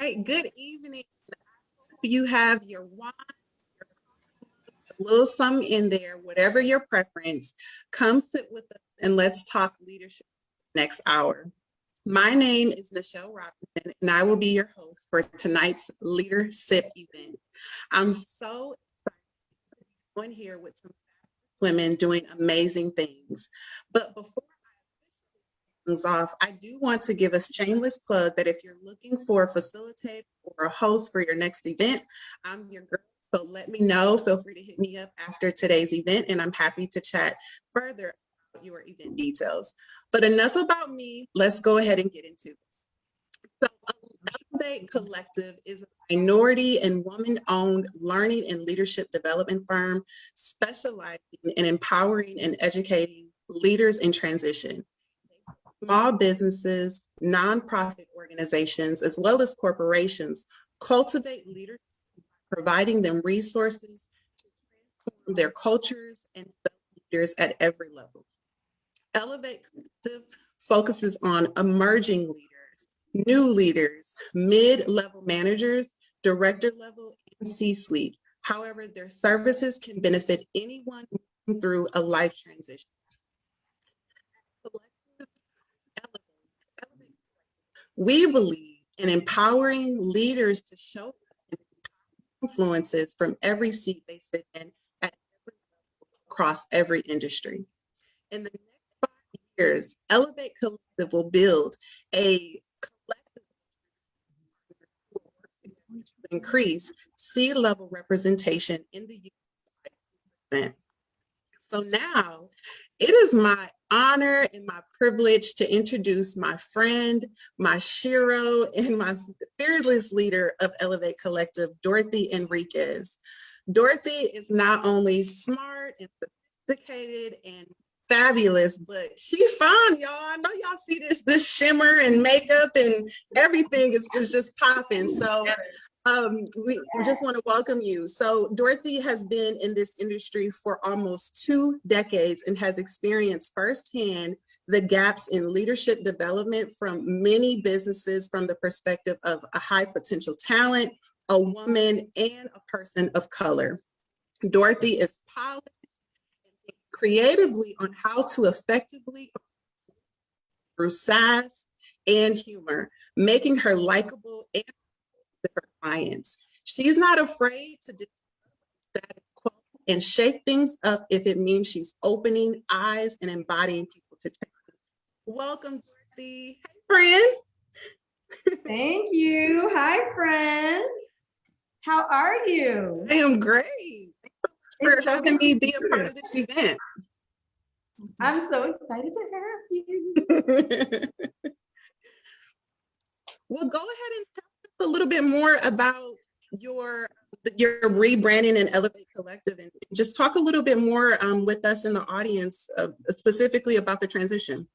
Right, good evening. You have your wine, a little something in there, whatever your preference. Come sit with us and let's talk leadership next hour. My name is Michelle Robinson, and I will be your host for tonight's LeaderSIP event. I'm so excited to join here with some women doing amazing things. But before things off, I do want to give a shameless plug that if you're looking for a facilitator or a host for your next event, I'm your girl. So let me know. Feel free to hit me up after today's event, and I'm happy to chat further about your event details. But enough about me. Let's go ahead and get into it. So, Ellevate Collective is a minority and woman-owned learning and leadership development firm specializing in empowering and educating leaders in transition. Small businesses, nonprofit organizations, as well as corporations cultivate leaders, providing them resources to transform their cultures and develop leaders at every level. Ellevate Collective focuses on emerging leaders, new leaders, mid-level managers, director level, and C-suite. However, their services can benefit anyone moving through a life transition. We believe in empowering leaders to show influences from every seat they sit in at every level across every industry. In the next 5 years, Ellevate Collective will build a collective to increase C-level representation in the U.S. So now it is my honor and my privilege to introduce my friend, my shiro, and my fearless leader of Ellevate Collective, Dorothy Enriquez. Dorothy is not only smart and sophisticated and fabulous, but she's fine, y'all. I know y'all see this shimmer and makeup and everything is just popping. So we just want to welcome you. So Dorothy has been in this industry for almost 2 decades and has experienced firsthand the gaps in leadership development from many businesses from the perspective of a high potential talent, a woman, and a person of color. Dorothy is polished and thinks creatively on how to effectively through sass and humor, making her likable and her clients. She's not afraid to do status quo and shake things up if it means she's opening eyes and embodying people to change. Welcome, Dorothy. Hey, friend. Thank you. Hi, friend. How are you? I am great. Thanks for having me be a part of this event. I'm so excited to have you. Well, go ahead and tell us a little bit more about your rebranding and Ellevate Collective, and just talk a little bit more with us in the audience, specifically about the transition.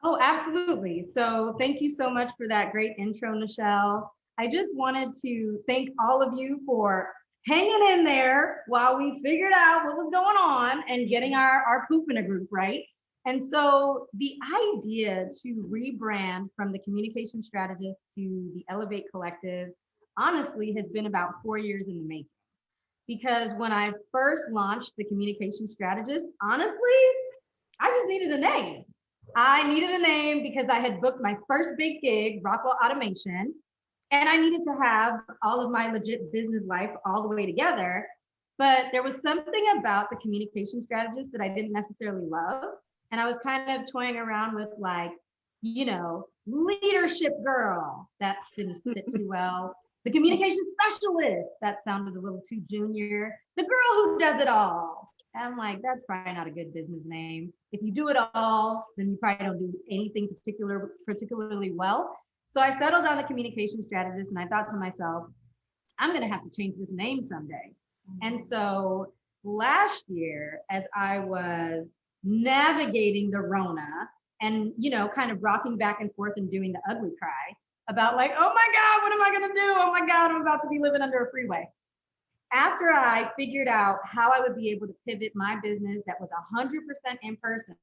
Oh, absolutely. So thank you so much for that great intro, Michelle. I just wanted to thank all of you for hanging in there while we figured out what was going on and getting our poop in a group, right? And so the idea to rebrand from the Communication Strategist to the Ellevate Collective, honestly, has been about 4 years in the making. Because when I first launched the Communication Strategist, honestly, I just needed a name. I needed a name because I had booked my first big gig, Raffle Automation, and I needed to have all of my legit business life all the way together. But there was something about the Communication Strategist that I didn't necessarily love. And I was kind of toying around with, like, leadership girl. That didn't sit too well. The communication specialist. That sounded a little too junior. The girl who does it all. And I'm like, that's probably not a good business name. If you do it all, then you probably don't do anything particularly well. So I settled on the Communication Strategist, and I thought to myself, I'm going to have to change this name someday. And so last year, as I was navigating the Rona and, kind of rocking back and forth and doing the ugly cry about, like, oh my God, what am I going to do? Oh my God, I'm about to be living under a freeway. After I figured out how I would be able to pivot my business that was 100% in person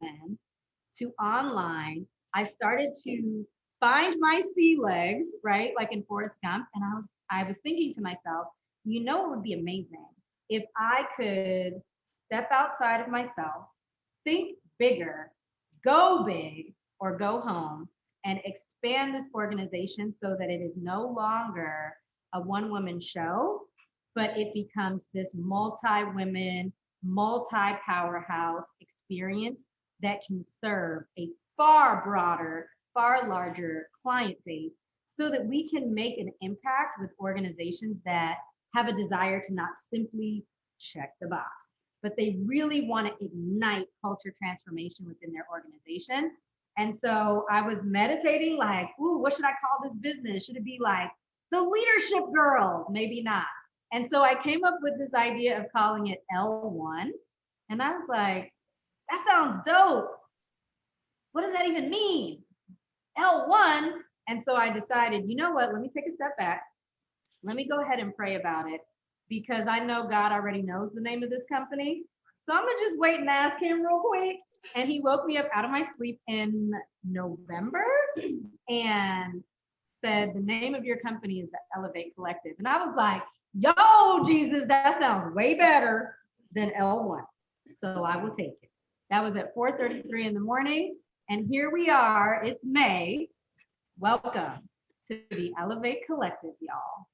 to online, I started to find my sea legs, right? Like in Forrest Gump. And I was thinking to myself, you know, it would be amazing if I could step outside of myself, think bigger, go big or go home, and expand this organization so that it is no longer a one-woman show, but it becomes this multi-women, multi-powerhouse experience that can serve a far broader, far larger client base so that we can make an impact with organizations that have a desire to not simply check the box, but they really want to ignite culture transformation within their organization. And so I was meditating like, ooh, what should I call this business? Should it be like the leadership girl? Maybe not. And so I came up with this idea of calling it L1. And I was like, that sounds dope. What does that even mean? L1. And so I decided, you know what? Let me take a step back. Let me go ahead and pray about it because I know God already knows the name of this company. So I'm going to just wait and ask him real quick. And he woke me up out of my sleep in November and said, the name of your company is the Ellevate Collective. And I was like, yo, Jesus, that sounds way better than L1. So I will take it. That was at 4:33 in the morning. And here we are. It's May. Welcome to the Ellevate Collective, y'all.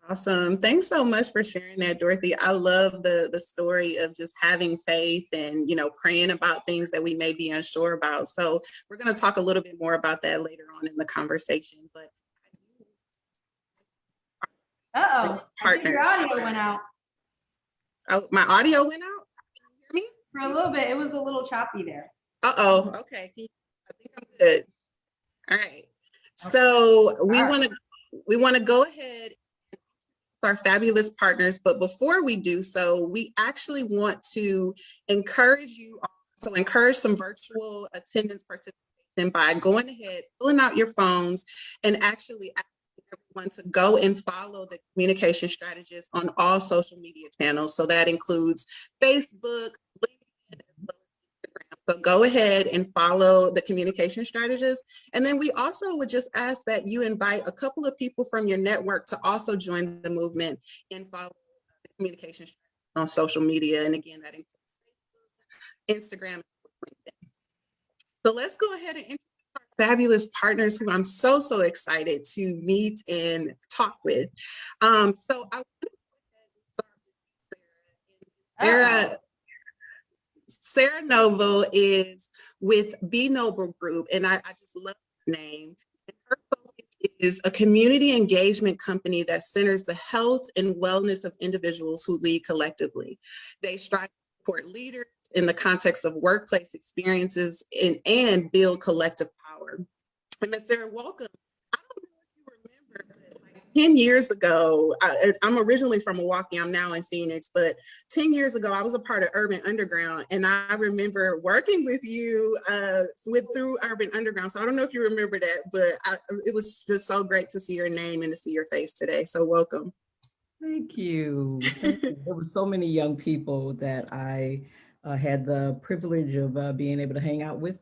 Awesome. Thanks so much for sharing that, Dorothy. I love the story of just having faith and, you know, praying about things that we may be unsure about. So we're going to talk a little bit more about that later on in the conversation. But I think your audio went out. Oh, my audio went out? Can you hear me? For a little bit, it was a little choppy there. Uh-oh. Okay. I think I'm good. All right. So we want to go ahead our fabulous partners. But before we do so, we actually want to encourage you to encourage some virtual attendance participation by going ahead, pulling out your phones and actually asking everyone to go and follow the Communication Strategist on all social media channels. So that includes Facebook, LinkedIn, as well as Instagram. So go ahead and follow the Communication Strategist. And then we also would just ask that you invite a couple of people from your network to also join the movement and follow the Communication Strategist on social media. And again, that includes Facebook, Instagram, and LinkedIn. So let's go ahead and introduce our fabulous partners who I'm so excited to meet and talk with. So I want to start with Sarah. Sarah Noble is with Be Noble Group, and I just love her name. And her focus is a community engagement company that centers the health and wellness of individuals who lead collectively. They strive to support leaders in the context of workplace experiences and build collective power. And Ms. Sarah, welcome. I don't know if you remember, but like 10 years ago, I'm originally from Milwaukee, I'm now in Phoenix, but 10 years ago, I was a part of Urban Underground, and I remember working with you through Urban Underground. So I don't know if you remember that, but it was just so great to see your name and to see your face today. So welcome. Thank you. There were so many young people that I had the privilege of being able to hang out with,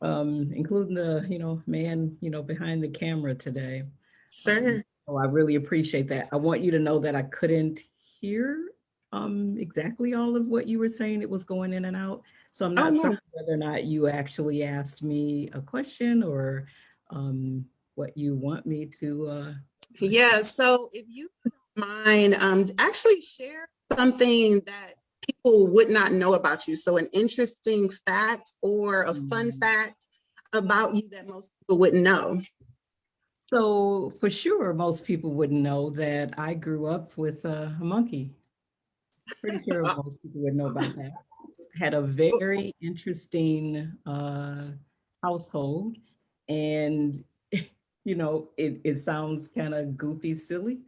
including the man behind the camera today. Sure. So I really appreciate that. I want you to know that I couldn't hear exactly all of what you were saying. It was going in and out. So I'm not certain whether or not you actually asked me a question or what you want me to. Yeah. So if you don't mind, actually share something that people would not know about you. So an interesting fact or a fun fact about you that most people wouldn't know. So for sure, most people wouldn't know that I grew up with a monkey. Pretty sure most people would know about that. Had a very interesting household, and it sounds kind of goofy, silly,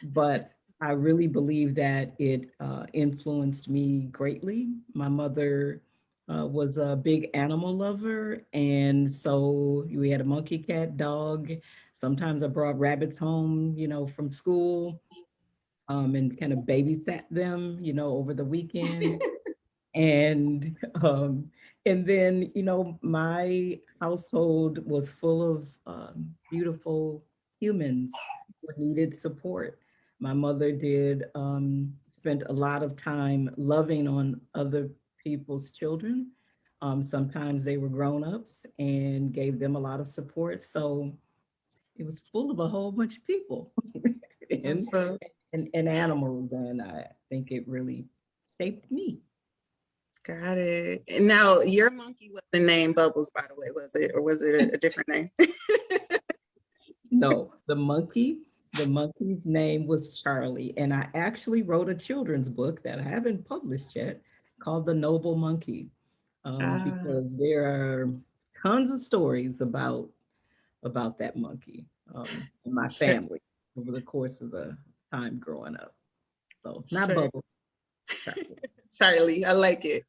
but I really believe that it influenced me greatly. My mother was a big animal lover, and so we had a monkey, cat, dog. Sometimes I brought rabbits home, from school, and kind of babysat them, over the weekend. And And then, you know, my household was full of beautiful humans who needed support. My mother did spent a lot of time loving on other people's children. Sometimes they were grown-ups and gave them a lot of support. So it was full of a whole bunch of people and, So and animals. And I think it really shaped me. got it. And now your monkey wasn't named Bubbles, by the way, was it? Or was it a different name? No, the monkey's name was Charlie. And I actually wrote a children's book that I haven't published yet called The Noble Monkey, Ah, because there are tons of stories about that monkey in my sure, family over the course of the time growing up. So not sure. Bubbles, Charlie. Charlie, I like it.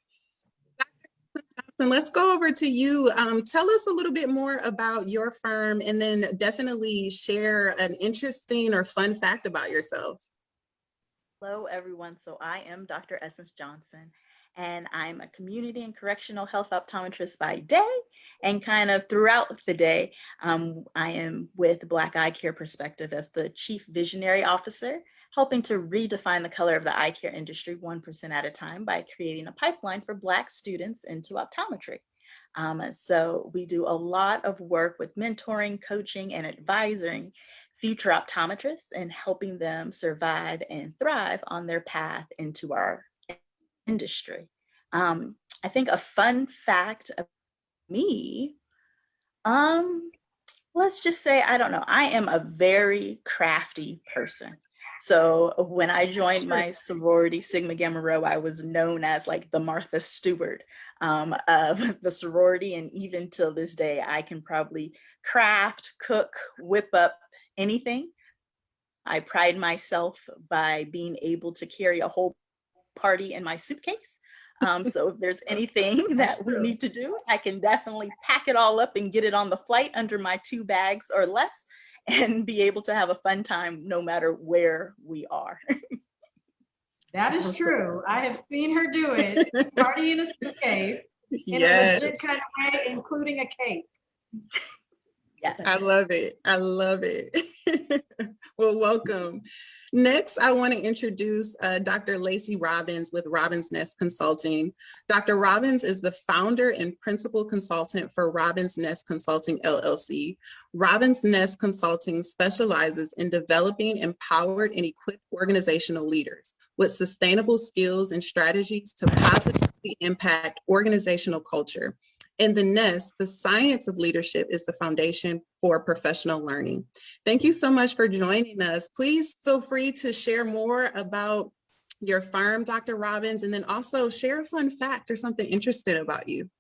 And let's go over to you. Tell us a little bit more about your firm and then definitely share an interesting or fun fact about yourself. Hello, everyone. So I am Dr. Essence Johnson, and I'm a community and correctional health optometrist by day, and kind of throughout the day, I am with Black Eye Care Perspective as the Chief Visionary Officer, helping to redefine the color of the eye care industry 1% at a time by creating a pipeline for Black students into optometry. So we do a lot of work with mentoring, coaching, and advising future optometrists and helping them survive and thrive on their path into our industry. I think a fun fact of me, let's just say, I don't know, I am a very crafty person. So when I joined my sorority, Sigma Gamma Rho, I was known as like the Martha Stewart of the sorority. And even till this day, I can probably craft, cook, whip up anything. I pride myself by being able to carry a whole party in my suitcase. So if there's anything that we need to do, I can definitely pack it all up and get it on the flight under my 2 bags or less and be able to have a fun time no matter where we are. That is true. I have seen her do it. Party in a suitcase in a Yes. legit kind of way, including a cake. Yes. I love it. I love it. Well, welcome. Next, I want to introduce Dr. Lacey Robbins with Robbins Nest Consulting. Dr. Robbins is the founder and principal consultant for Robbins Nest Consulting, LLC. Robbins Nest Consulting specializes in developing empowered and equipped organizational leaders with sustainable skills and strategies to positively impact organizational culture. In the Nest, the science of leadership is the foundation for professional learning. Thank you so much for joining us. Please feel free to share more about your firm, Dr. Robbins, and then also share a fun fact or something interesting about you.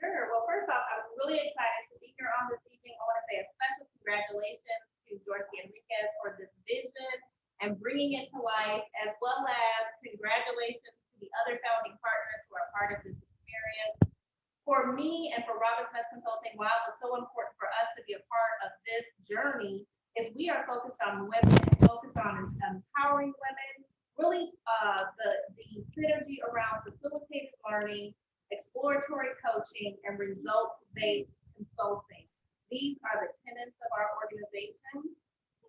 Sure. Well, first off, I'm really excited to be here on this evening. I want to say a special congratulations to Dorothy Enriquez for this vision and bringing it to life, as well as congratulations to the other founding partners who are part of this experience. For me and for Robbins Nest Consulting, why it was so important for us to be a part of this journey is we are focused on women, focused on empowering women, really the synergy around facilitated learning, exploratory coaching, and results-based consulting. These are the tenets of our organization.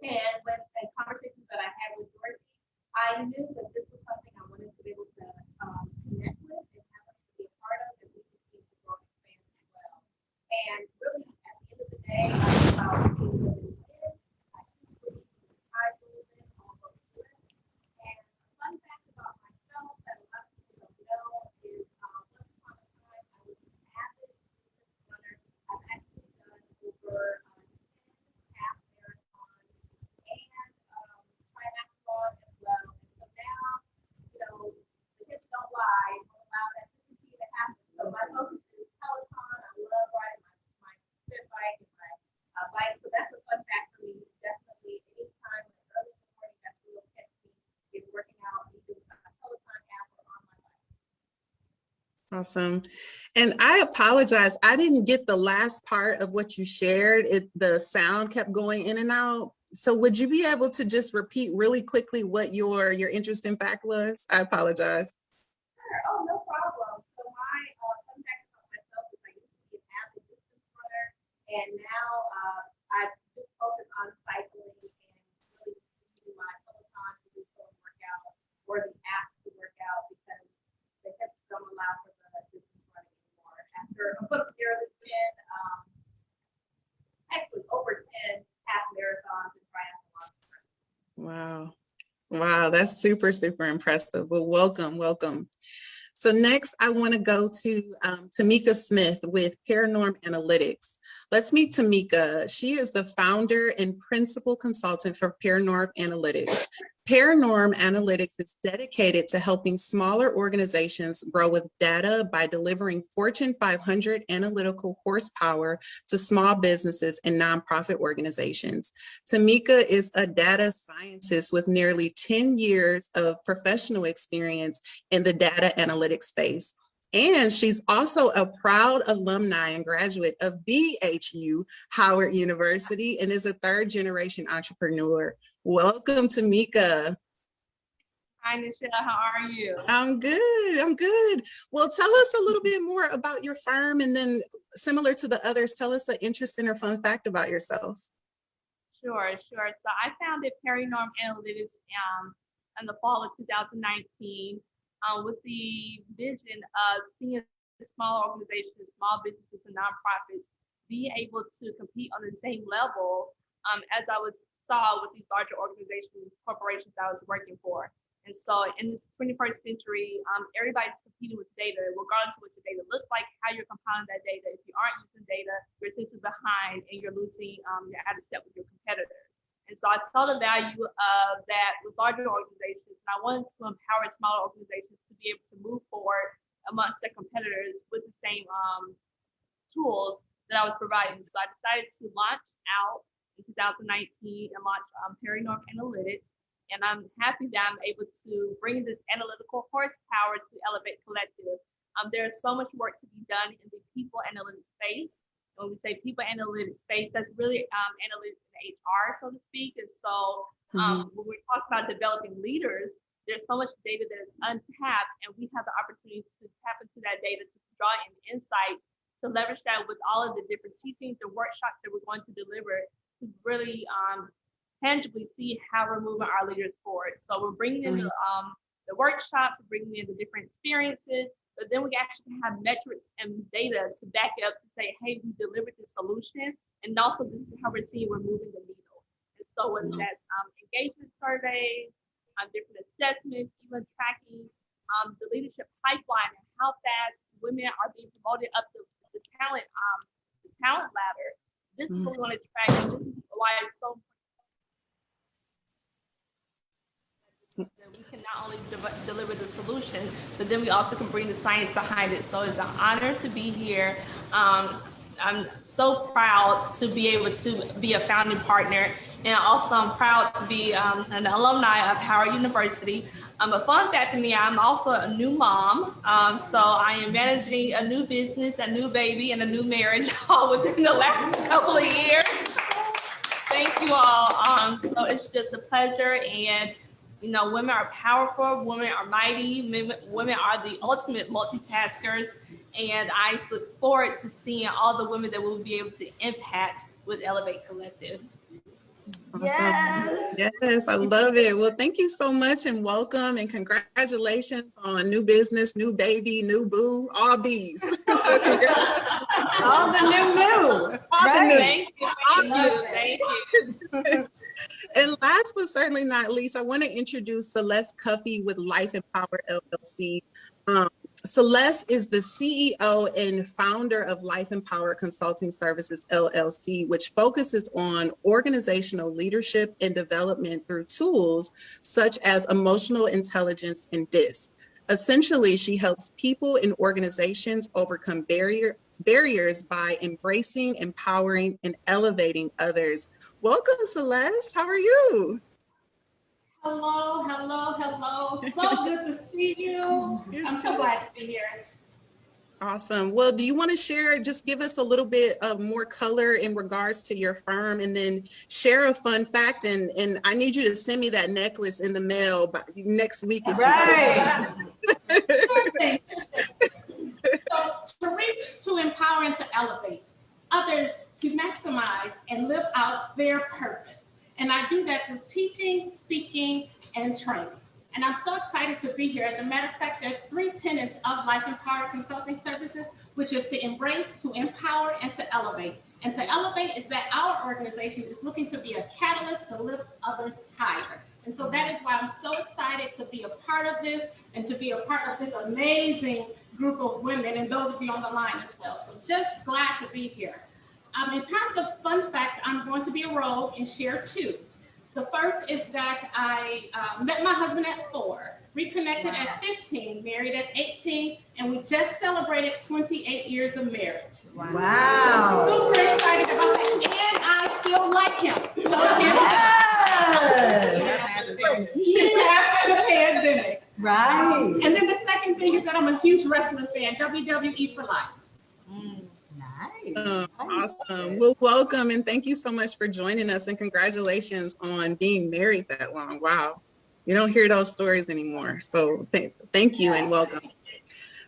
And when in conversations that I had with Dorothy, I knew that this was something I wanted to be able to connect with and have us to be a part of as we continue to grow and expand as well. And really, at the end of the day, it's about being women live. I do believe I believe in all those women. And a fun fact about myself that a lot of people don't know is once upon a time I was an avid distance runner. I've actually done over 10 half marathons and triathlon as well. And so now, you know, the hips don't lie. Don't allow that to continue to happen. So my focus is Peloton. I love riding my spin bike and my bike. So that's a fun fact for me. Definitely, anytime in the early morning, that's what will catch me is working out either with my Peloton app or on my bike. Awesome. And I apologize. I didn't get the last part of what you shared. The sound kept going in and out. So would you be able to just repeat really quickly what your interesting fact was? I apologize. Sure. Oh, no problem. So my And now I just focus on cycling and really using my Peloton to do some workout or the app to work out because the hips don't allow for the distance running anymore. After a book year, it's been actually over 10 half marathons and triathlons. Wow. Wow, that's super, super impressive. Well, welcome, welcome. So next, I want to go to Tamika Smith with Paranormal Analytics. Let's meet Tamika. She is the founder and principal consultant for Paranormal Analytics. Paranormal Analytics is dedicated to helping smaller organizations grow with data by delivering Fortune 500 analytical horsepower to small businesses and nonprofit organizations. Tamika is a data scientist with nearly 10 years of professional experience in the data analytics space. And she's also a proud alumni and graduate of VHU Howard University and is a third-generation entrepreneur. Welcome, Tamika. Hi, Nichelle. How are you? I'm good. I'm good. Well, tell us a little bit more about your firm, and then similar to the others, tell us an interesting or fun fact about yourself. Sure. So I founded Paranormal Analytics in the fall of 2019 with the vision of seeing small organizations, small businesses, and nonprofits be able to compete on the same level as I saw with these larger organizations, corporations I was working for. And so in this 21st century, everybody's competing with data, regardless of what the data looks like, how you're compiling that data. If you aren't using data, you're essentially behind and you're losing, you're out of step with your competitors. And so I saw the value of that with larger organizations, and I wanted to empower smaller organizations to be able to move forward amongst their competitors with the same tools that I was providing. So I decided to launch out in 2019 and launch Paranormal Analytics. And I'm happy that I'm able to bring this analytical horsepower to Ellevate Collective. There's so much work to be done in the people analytics space. When we say people analytics space, that's really analytics and HR, so to speak. And so when we're talking about developing leaders, there's so much data that is untapped, and we have the opportunity to tap into that data to draw in insights, to leverage that with all of the different teachings and workshops that we're going to deliver to really tangibly see how we're moving our leaders forward. So we're bringing in the workshops, we're bringing in the different experiences, but then we actually have metrics and data to back it up to say, hey, we delivered this solution, and also this is how we're seeing we're moving the needle. And so whether that's engagement surveys, different assessments, even tracking the leadership pipeline and how fast women are being promoted up the talent ladder. This is what we want to track, and this is why it's so important that we can not only deliver the solution, but then we also can bring the science behind it. So it's an honor to be here. I'm so proud to be able to be a founding partner, and also I'm proud to be an alumni of Howard University. A fun fact to me, I'm also a new mom. So I am managing a new business, a new baby, and a new marriage all within the last couple of years. Thank you all. So it's just a pleasure, and you know, women are powerful, women are mighty, women are the ultimate multitaskers, and I look forward to seeing all the women that we'll be able to impact with Ellevate Collective. Awesome. Yes, I love it. Well, thank you so much, and welcome, and congratulations on new business, new baby, new boo, all these. So congratulations. All the new. All the new. Thank you. And last but certainly not least, I want to introduce Celeste Cuffy with Life Empower LLC. Celeste is the CEO and founder of Life Empower Consulting Services LLC, which focuses on organizational leadership and development through tools such as emotional intelligence and DISC. Essentially, she helps people and organizations overcome barriers by embracing, empowering, and elevating others. Welcome, Celeste. How are you? Hello. So good to see you. I'm so glad to be here. Awesome. Well, do you want to share, just give us a little bit of more color in regards to your firm, and then share a fun fact, and I need you to send me that necklace in the mail by next week. Right. So to reach, to empower, and to elevate, others to maximize and live out their purpose. And I do that through teaching, speaking, and training. And I'm so excited to be here. As a matter of fact, there are 3 tenets of Life Empowered Consulting Services, which is to embrace, to empower, and to elevate. And to elevate is that our organization is looking to be a catalyst to lift others higher. And so that is why I'm so excited to be a part of this and to be a part of this amazing group of women and those of you on the line as well. So just glad to be here. In terms of fun facts, I'm going to be a rogue and share 2. The first is that I met my husband at 4, reconnected at 15, married at 18, and we just celebrated 28 years of marriage. Wow. So super excited about that, and I still like him. So even after the pandemic. Right. And then the second thing is that I'm a huge wrestling fan, WWE for life. Nice. Awesome. Well, welcome and thank you so much for joining us, and congratulations on being married that long. Wow. You don't hear those stories anymore. So thank you and welcome.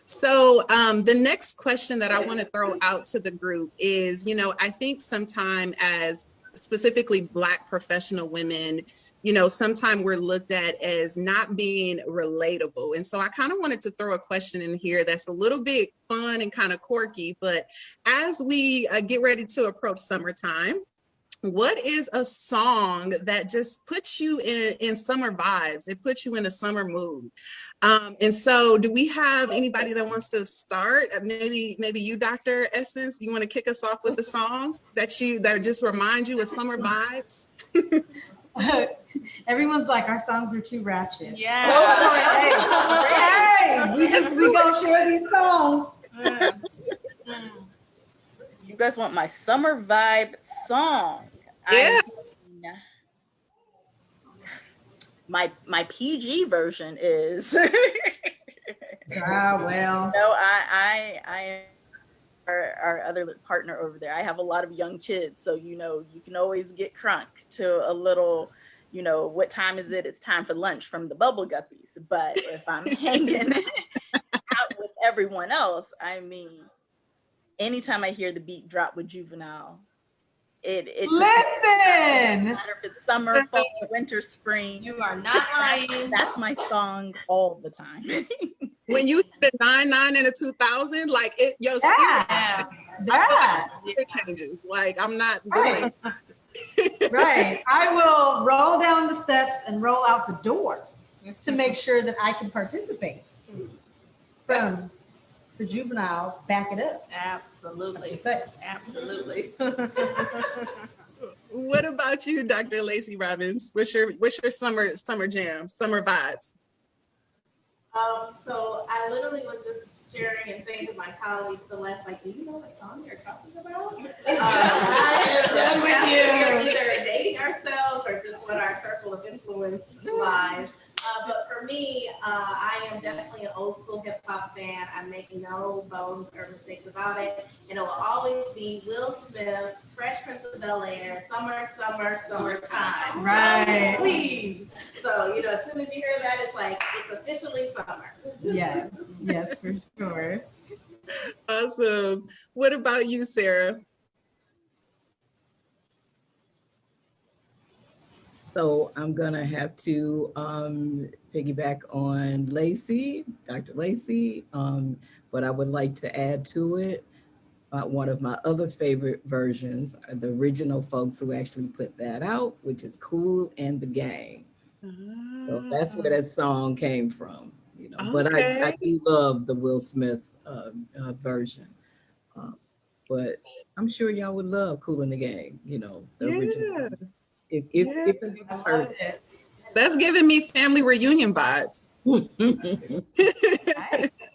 So the next question that I want to throw out to the group is, I think sometime as specifically Black professional women, sometimes we're looked at as not being relatable. And so I kind of wanted to throw a question in here that's a little bit fun and kind of quirky, but as we get ready to approach summertime, what is a song that just puts you in summer vibes? It puts you in a summer mood. And so do we have anybody that wants to start? Maybe you, Dr. Essence, you want to kick us off with a song that just reminds you of summer vibes? Everyone's like, our songs are too ratchet. Yeah. Hey, we gonna share these songs. You guys want my summer vibe song? Yeah. My PG version is. Well. No, I our other partner over there. I have a lot of young kids, so you can always get crunk to a little. What time is it? It's time for lunch from the Bubble Guppies. But if I'm hanging out with everyone else, I mean, anytime I hear the beat drop with Juvenile, it Listen. no matter if it's summer, fall, winter, spring. You are not lying. That's my song all the time. When you hit the 99 and a 2000, like your spirit changes. Like I'm not the same. Right. I will roll down the steps and roll out the door to make sure that I can participate. Boom. The Juvenile, back it up. Absolutely. Absolutely. What about you, Dr. Lacey Robbins? What's your summer jam, summer vibes? So I literally was just sharing and saying to my colleague Celeste, like, do you know what song you're talking about? I'm with you. Either dating ourselves or just what our circle of influence lies. But for me, I am definitely an old school hip hop fan. I make no bones or mistakes about it. And it will always be Will Smith, Fresh Prince of Bel-Air, summertime. Right. Please. So, as soon as you hear that, it's like, it's officially summer. Yes, for sure. Awesome. What about you, Sarah? So I'm gonna have to piggyback on Lacey, Dr. Lacey, but I would like to add to it one of my other favorite versions, the original folks who actually put that out, which is Kool and the Gang. So that's where that song came from, But I do love the Will Smith version. But I'm sure y'all would love Kool and the Gang, the original. If you've heard it. That's giving me family reunion vibes.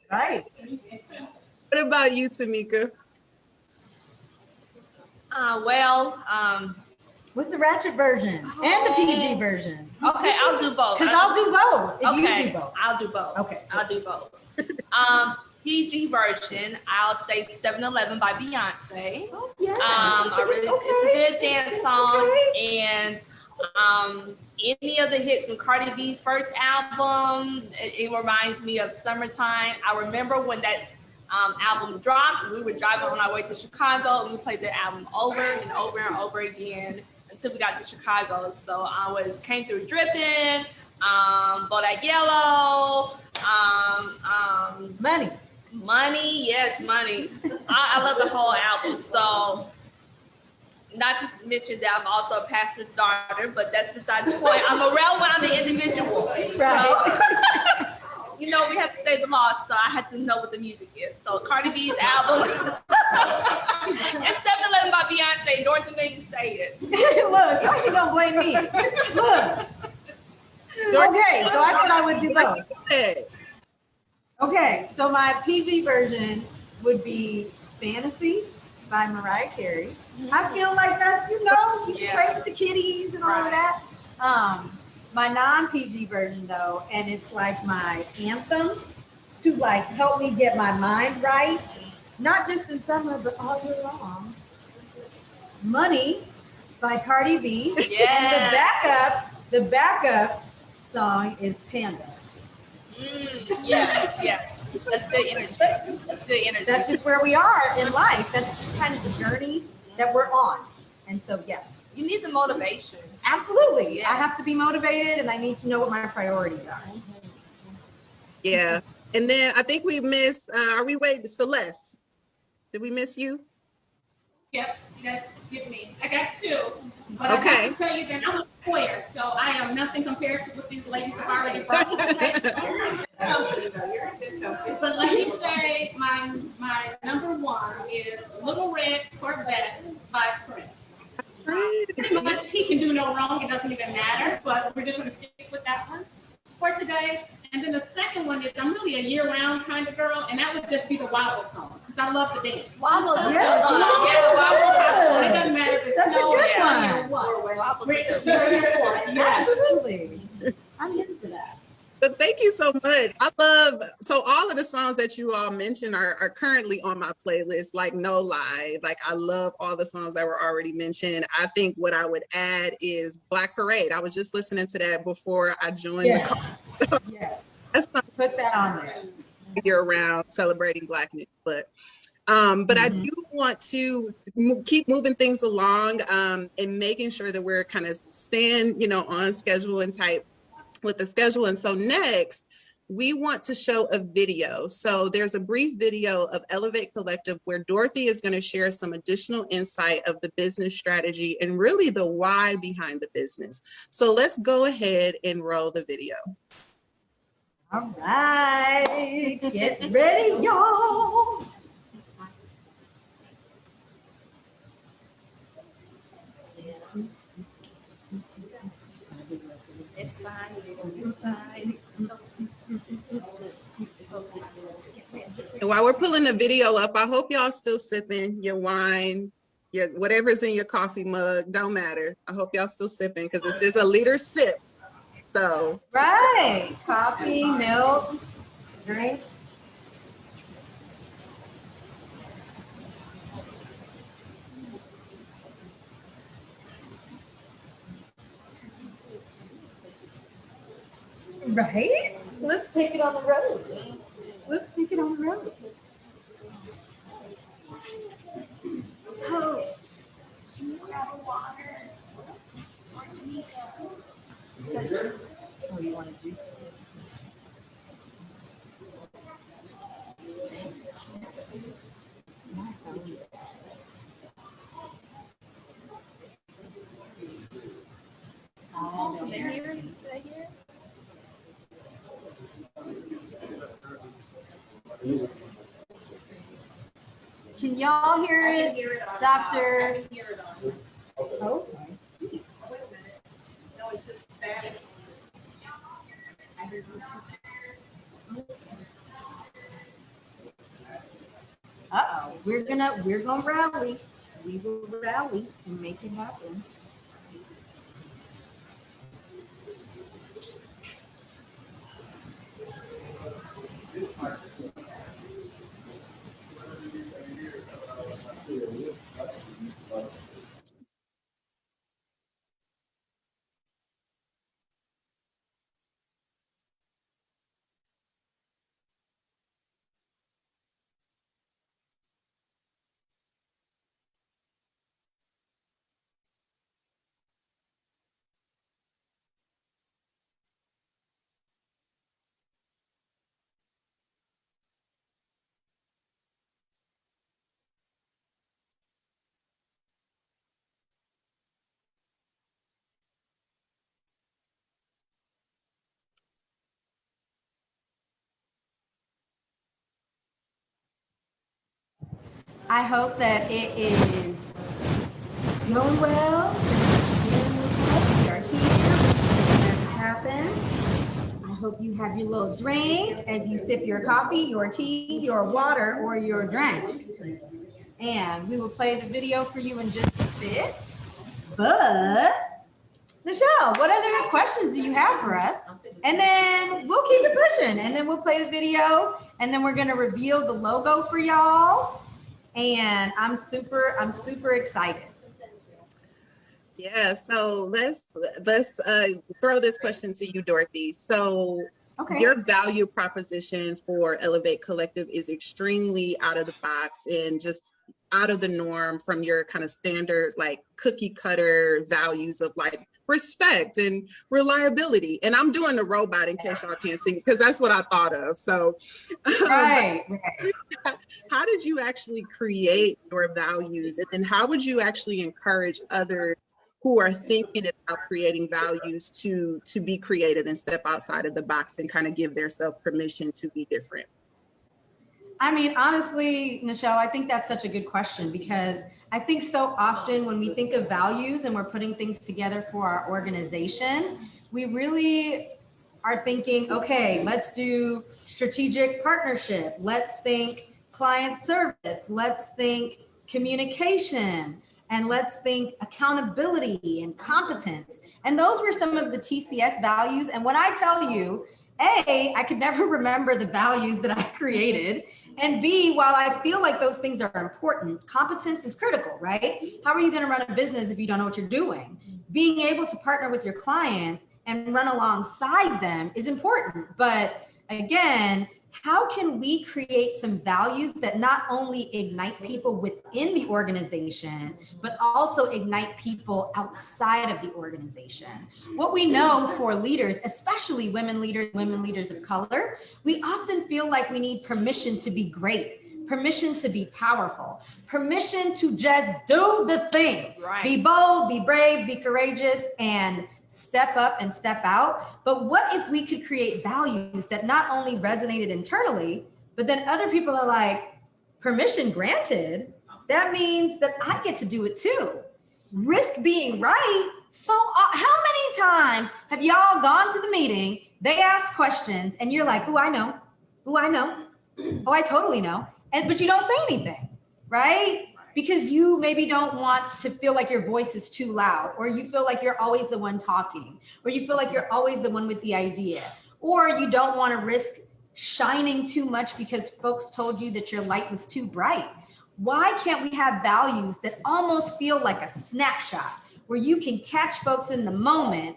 Right. What about you, Tamika? What's the ratchet version and the PG version? Okay, I'll do both. Because I'll do both. If Okay, you do both. I'll do both. Okay. I'll do both. PG version, I'll say 7-Eleven by Beyonce. Oh, yeah. It's a good dance song. And any of the hits from Cardi B's first album, it reminds me of summertime. I remember when that album dropped, we were driving on our way to Chicago, and we played the album over and over and over again until we got to Chicago. So I came through dripping, Bodak Yellow, Money, yes, Money. I love the whole album. So not to mention that I'm also a pastor's daughter, but that's beside the point. I'm a real one, I'm an individual. Right. So, you know, we have to stay the law, so I had to know what the music is. So Cardi B's album, and 7-Eleven by Beyonce, Dorothy made you say it. Look, how you gonna blame me? Look. Okay, so I thought I would do both. Okay, so my PG version would be Fantasy by Mariah Carey. I feel like that's, you know, you can play with the kitties and all of that. My non-PG version though, and it's like my anthem to like help me get my mind right, not just in summer, but all year long. Money by Cardi B. Yeah. And the backup song is Panda. Yeah. That's good energy. That's good energy. That's just where we are in life. That's just kind of the journey that we're on. And so, yes. You need the motivation. Absolutely. Yes. I have to be motivated and I need to know what my priorities are. Yeah. And then I think we missed, are we waiting? Celeste, did we miss you? Yep, you gotta give me. I got two. But Okay. I have to tell you that I'm a player, so I am nothing compared to what these ladies have already brought today. But let me say my number one is Little Red Corvette by Prince. Pretty much he can do no wrong, it doesn't even matter, but we're just gonna stick with that one for today. And then the second one is I'm really a year-round kind of girl, and that would just be the Wobble song, because I love to dance. Wobble, yes. Wobble. It doesn't matter if it's That's a snow or good sunny or one. what. We're here for it. Yes. Absolutely. I'm here for that. But thank you so much. So all of the songs that you all mentioned are currently on my playlist, like no lie. Like I love all the songs that were already mentioned. I think what I would add is Black Parade. I was just listening to that before I joined the call. Yeah. That's not Put that on there. year round celebrating Blackness, but I do want to keep moving things along and making sure that we're kind of staying, on schedule and tight with the schedule. And so next, we want to show a video. So there's a brief video of Ellevate Collective where Dorothy is going to share some additional insight of the business strategy and really the why behind the business. So let's go ahead and roll the video. All right, get ready, y'all. And while we're pulling the video up, I hope y'all still sipping your wine, your whatever's in your coffee mug, don't matter. I hope y'all still sipping because this is a leader sip. So Right, coffee, milk, drinks. Right? Let's take it on the road. Let's take it on the road. Oh, can you grab a water? Or Tamika? Oh, you want to do? Oh, there. Can y'all hear it, Doctor? I can hear it on. Oh, sweet. Wait a minute. No, it's just static. I heard you. Uh-oh, we're gonna rally. We will rally and make it happen. I hope that it is going well. We are here. It happen. I hope you have your little drink as you sip your coffee, your tea, your water, or your drink. And we will play the video for you in just a bit. But Michelle, what other questions do you have for us? And then we'll keep it pushing, and then we'll play the video, and then we're gonna reveal the logo for y'all. And I'm super excited. Yeah, so let's throw this question to you, Dorothy. So Okay. your value proposition for Ellevate Collective is extremely out of the box and just out of the norm from your kind of standard, like cookie cutter values of like respect and reliability. And I'm doing the robot in case y'all can't see, because that's what I thought of. So Right. how did you actually create your values? And then how would you actually encourage others who are thinking about creating values to be creative and step outside of the box and kind of give themselves permission to be different? I mean, honestly, Michelle, I think that's such a good question, because I think so often when we think of values and we're putting things together for our organization, we really are thinking, okay, let's do strategic partnership. Let's think client service. Let's think communication. And let's think accountability and competence. And those were some of the TCS values. And when I tell you, A, I could never remember the values that I created. And B, while I feel like those things are important, competence is critical, right? How are you going to run a business if you don't know what you're doing? Being able to partner with your clients and run alongside them is important. But again, how can we create some values that not only ignite people within the organization, but also ignite people outside of the organization? What we know for leaders, especially women leaders of color, we often feel like we need permission to be great, permission to be powerful, permission to just do the thing. Right. Be bold, be brave, be courageous, and step up and step out. But what if we could create values that not only resonated internally, but then other people are like, permission granted? That means that I get to do it too. Risk being right. So how many times have y'all gone to the meeting, they ask questions, and you're like, oh, I know. Oh, I know. Oh, I totally know. But you don't say anything, right? Because you maybe don't want to feel like your voice is too loud, or you feel like you're always the one talking, or you feel like you're always the one with the idea, or you don't want to risk shining too much because folks told you that your light was too bright. Why can't we have values that almost feel like a snapshot where you can catch folks in the moment,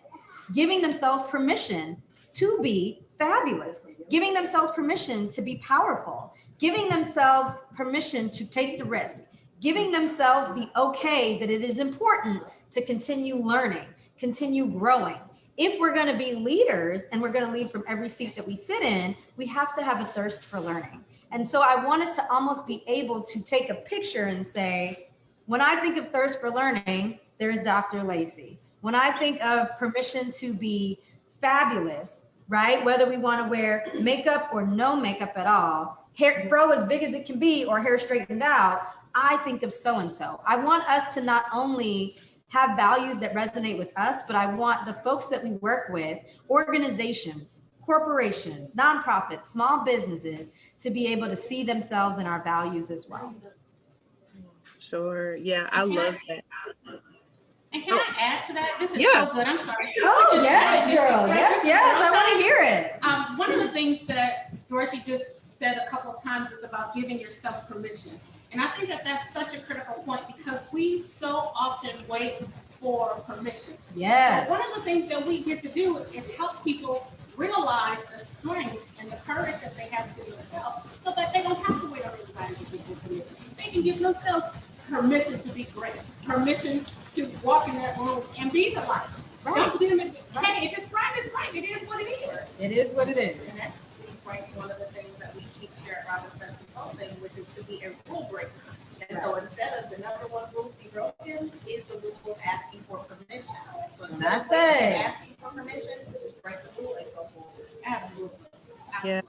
giving themselves permission to be fabulous, giving themselves permission to be powerful, giving themselves permission to take the risk, giving themselves the okay that it is important to continue learning, continue growing. If we're going to be leaders and we're going to lead from every seat that we sit in, we have to have a thirst for learning. And so I want us to almost be able to take a picture and say, when I think of thirst for learning, there's Dr. Lacey. When I think of permission to be fabulous, right? Whether we want to wear makeup or no makeup at all, hair fro as big as it can be or hair straightened out, I think of so-and-so. I want us to not only have values that resonate with us, but I want the folks that we work with, organizations, corporations, nonprofits, small businesses, to be able to see themselves in our values as well. Sure. Yeah, I love that. And can I add to that? This is Yeah. so good. I'm sorry. Oh, Just- yes, girl. Yes, I want to hear it. One of the things that Dorothy just said a couple of times is about giving yourself permission. And I think that that's such a critical point because we so often wait for permission. Yes. So one of the things that we get to do is help people realize the strength and the courage that they have to themselves so that they don't have to wait on anybody to give them permission. They can give themselves permission to be great, permission to walk in that room and be the light. Right. Don't dim it. Hey, if it's right, it's right. It is what it is. It is what it is. And that leads right to one of the things that we teach here at Raffle Prizes Consulting, which is to be a rule breaker. And so instead of the number one rule to be broken is the rule of asking for permission. So instead That's of waiting and it. asking for permission, just break the rule and go forward. Absolutely. Yeah.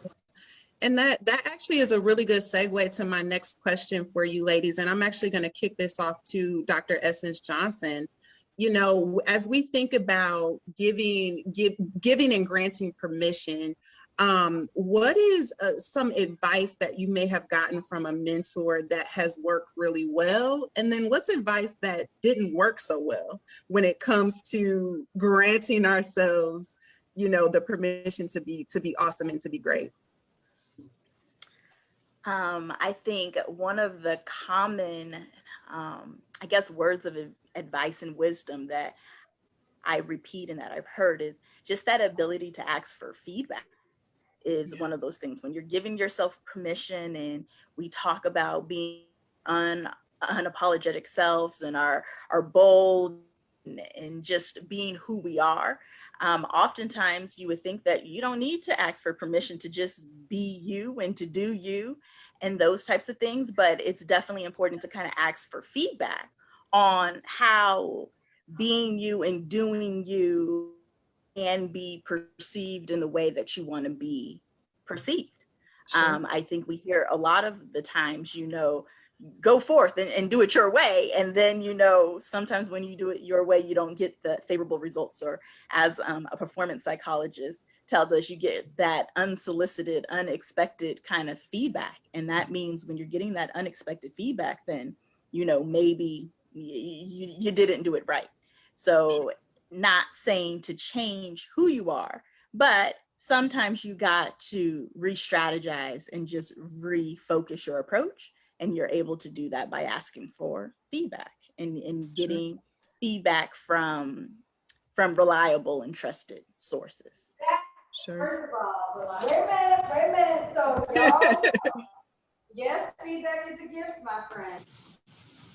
And And that actually is a really good segue to my next question for you ladies. And I'm actually going to kick this off to Dr. Essence Johnson. You know, as we think about giving and granting permission, what is some advice that you may have gotten from a mentor that has worked really well? And then what's advice that didn't work so well when it comes to granting ourselves, you know, the permission to be awesome and to be great? I think one of the common, I guess, words of advice and wisdom that I repeat and that I've heard is just that ability to ask for feedback is one of those things. When you're giving yourself permission, and we talk about being unapologetic selves and our bold and just being who we are. Oftentimes you would think that you don't need to ask for permission to just be you and to do you and those types of things, but it's definitely important to kind of ask for feedback on how being you and doing you can be perceived in the way that you want to be perceived. Sure. I think we hear a lot of the times, you know, go forth and do it your way. And then, you know, sometimes when you do it your way, you don't get the favorable results. Or as a performance psychologist tells us, you get that unsolicited, unexpected kind of feedback. And that means when you're getting that unexpected feedback, then, you know, maybe you didn't do it right. So not saying to change who you are, but sometimes you got to re-strategize and just refocus your approach. And you're able to do that by asking for feedback and getting feedback from reliable and trusted sources. Sure. First of all, wait a minute. So y'all, yes, feedback is a gift, my friend.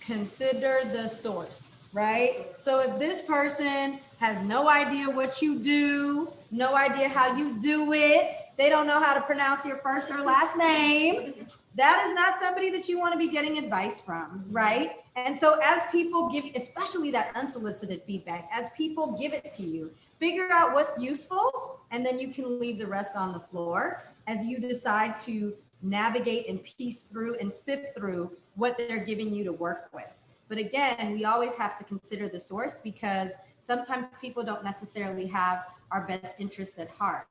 Consider the source, right? So if this person has no idea what you do, no idea how you do it, they don't know how to pronounce your first or last name, that is not somebody that you want to be getting advice from, right? And so as people give, especially that unsolicited feedback, as people give it to you, figure out what's useful, and then you can leave the rest on the floor as you decide to navigate and piece through and sift through what they're giving you to work with. But again, we always have to consider the source, because sometimes people don't necessarily have our best interest at heart.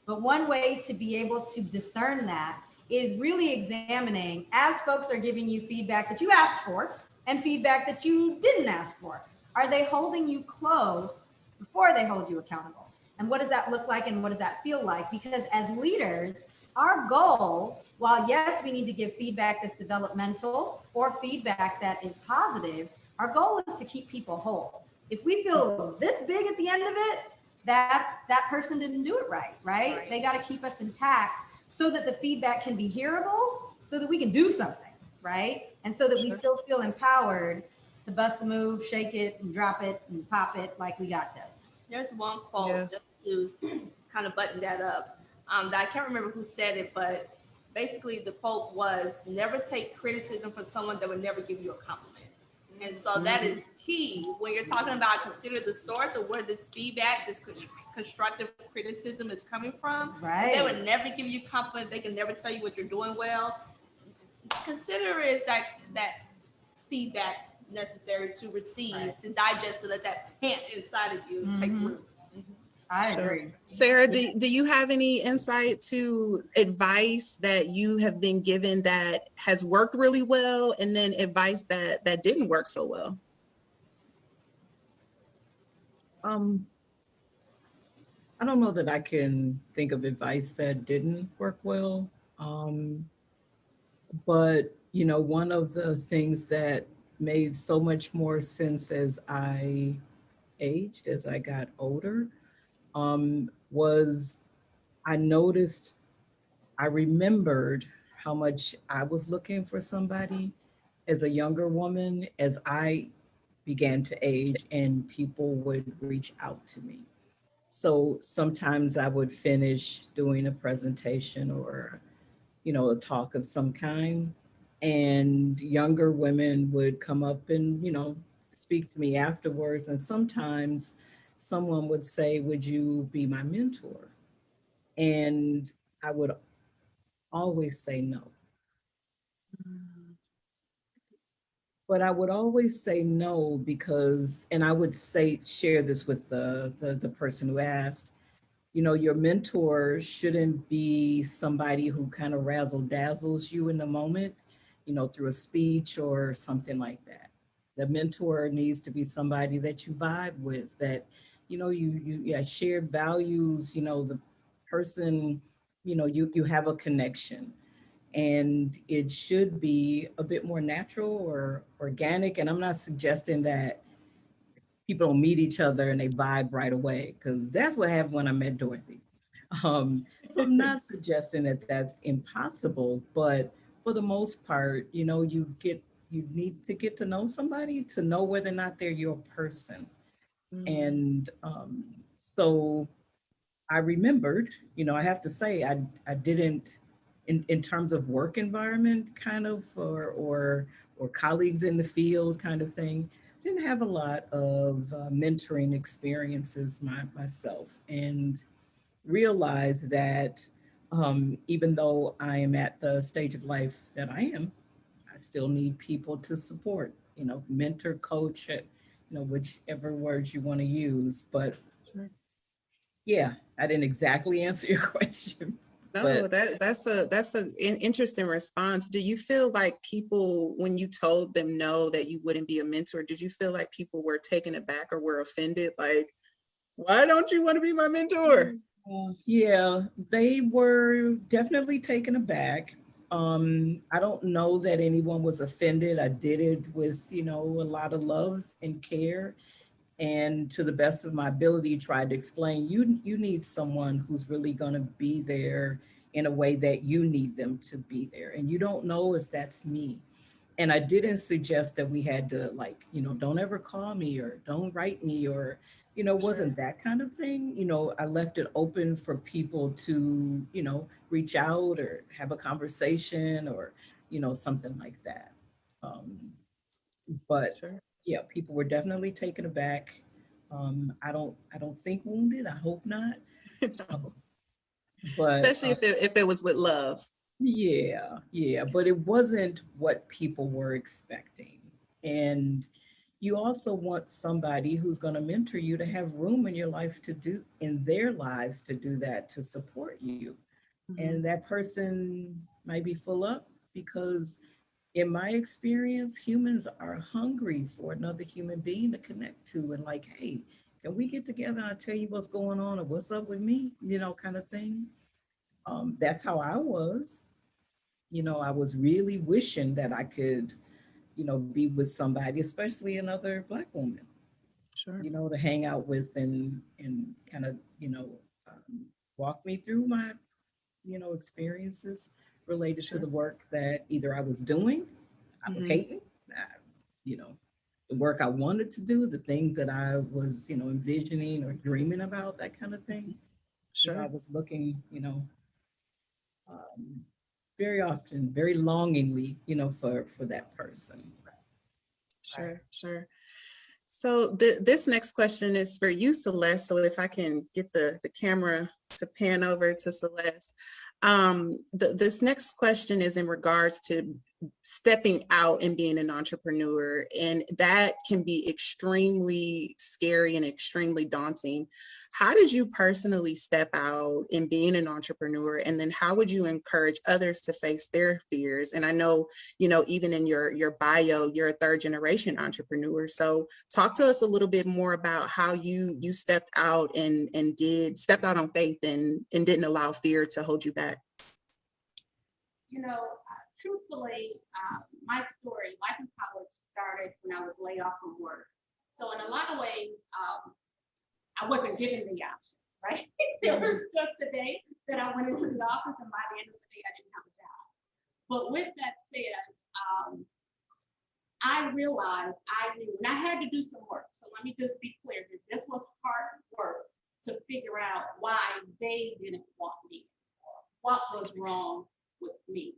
But one way to be able to discern that is really examining, as folks are giving you feedback that you asked for and feedback that you didn't ask for, are they holding you close before they hold you accountable? And what does that look like, and what does that feel like? Because as leaders, our goal, while yes, we need to give feedback that's developmental or feedback that is positive, our goal is to keep people whole. If we feel this big at the end of it, that person didn't do it right? They got to keep us intact so that the feedback can be hearable, so that we can do something, right? And so that we still feel empowered to bust the move, shake it, and drop it, and pop it like we got to. There's one quote just to kind of button that up. That I can't remember who said it, but basically the quote was, never take criticism from someone that would never give you a compliment. And so that is key when you're talking about consider the source of where this feedback, this constructive criticism is coming from. Right. They would never give you compliment. They can never tell you what you're doing well. Consider is that feedback necessary to receive, to digest, to let that plant inside of you take root. I agree. Sarah, do you have any insight to advice that you have been given that has worked really well, and then advice that didn't work so well? I don't know that I can think of advice that didn't work well. But, you know, one of the things that made so much more sense as I aged, as I got older, was I noticed, I remembered how much I was looking for somebody as a younger woman as I began to age, and people would reach out to me. So sometimes I would finish doing a presentation or, you know, a talk of some kind, and younger women would come up and, you know, speak to me afterwards. And sometimes someone would say, would you be my mentor? And I would always say no. But I would always say no because, and I would say, share this with the person who asked, you know, your mentor shouldn't be somebody who kind of razzle dazzles you in the moment, you know, through a speech or something like that. The mentor needs to be somebody that you vibe with, that, you know, yeah, shared values, you know, the person, you know, you have a connection, and it should be a bit more natural or organic. And I'm not suggesting that people don't meet each other and they vibe right away, because that's what happened when I met Dorothy. So I'm not suggesting that that's impossible, but for the most part, you know, you need to get to know somebody to know whether or not they're your person. And so I remembered, you know, I have to say, I didn't, in terms of work environment, kind of, or colleagues in the field, kind of thing, didn't have a lot of mentoring experiences myself, and realized that even though I am at the stage of life that I am, I still need people to support, you know, mentor, coach, you know, whichever words you want to use, but Sure. yeah, I didn't exactly answer your question, No, but that's a interesting response. Do you feel like people, when you told them no, that you wouldn't be a mentor, did you feel like people were taken aback or were offended? Like, why don't you want to be my mentor? yeah, they were definitely taken aback. I don't know that anyone was offended. I did it with, you know, a lot of love and care, and to the best of my ability tried to explain, you need someone who's really going to be there in a way that you need them to be there, and you don't know if that's me. And I didn't suggest that we had to, like, you know, don't ever call me or don't write me, or, you know, Sure. wasn't that kind of thing. You know, I left it open for people to, you know, reach out or have a conversation, or, you know, something like that. um, but Sure. yeah, people were definitely taken aback. I don't think wounded. I hope not. No. Um, but Especially if it was with love. yeah, but it wasn't what people were expecting. And you also want somebody who's going to mentor you to have room in your life to do, in their lives, to do that, to support you. Mhm. And that person might be full up, because in my experience, humans are hungry for another human being to connect to, and like, hey, can we get together and I'll tell you what's going on or what's up with me, you know, kind of thing. That's how I was. You know, I was really wishing that I could, you know, be with somebody, especially another Black woman, Sure. you know, to hang out with, and kind of, you know, walk me through my, you know, experiences related to Sure. the work that either I was doing, I was Mhm. hating, you know, the work I wanted to do, the things that I was, you know, envisioning or dreaming about, that kind of thing. You know, I Sure. was looking, you know, um, very often, very longingly, you know, for that person. Sure. Sure. So this next question is for you, Celeste. So if I can get the camera to pan over to Celeste. This next question is in regards to stepping out and being an entrepreneur. And that can be extremely scary and extremely daunting. How did you personally step out in being an entrepreneur? And then how would you encourage others to face their fears? And I know, even in your bio, you're a third generation entrepreneur. So talk to us a little bit more about how you stepped out and stepped out on faith and didn't allow fear to hold you back. Truthfully, my story, life in college, started when I was laid off from work. So in a lot of ways, I wasn't given the option, right? There was just a day that I went into the office, and by the end of the day, I didn't have a job. But with that said, I realized I knew, and I had to do some work. So let me just be clear that this was hard work to figure out why they didn't want me, or what was wrong with me.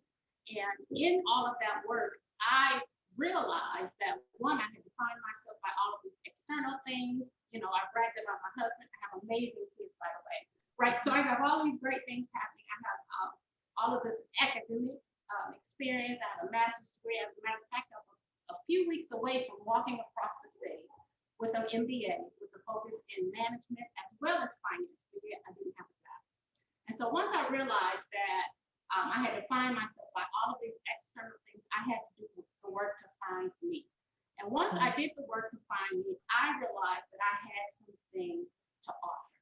And in all of that work, I realized that one, I had defined myself by all of these external things. I bragged about my husband. I have amazing kids, by the way, right? So I have all these great things happening. I have all of this with an MBA with a focus in management as well as finance, but yet I didn't have a job. And so once I realized that I had to find myself by all of these external things, I had to do the work to find me. And once I did the work to find me, I realized that I had some things to offer.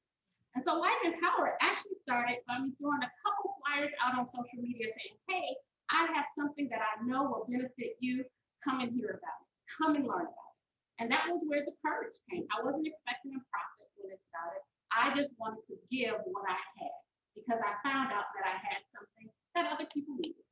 And so Life Empowered actually started by me throwing a couple flyers out on social media saying, hey, I have something that I know will benefit you. Come and hear about it. Come and learn about it. And that was where the courage came. I wasn't expecting a profit when it started. I just wanted to give what I had because I found out that I had something that other people needed.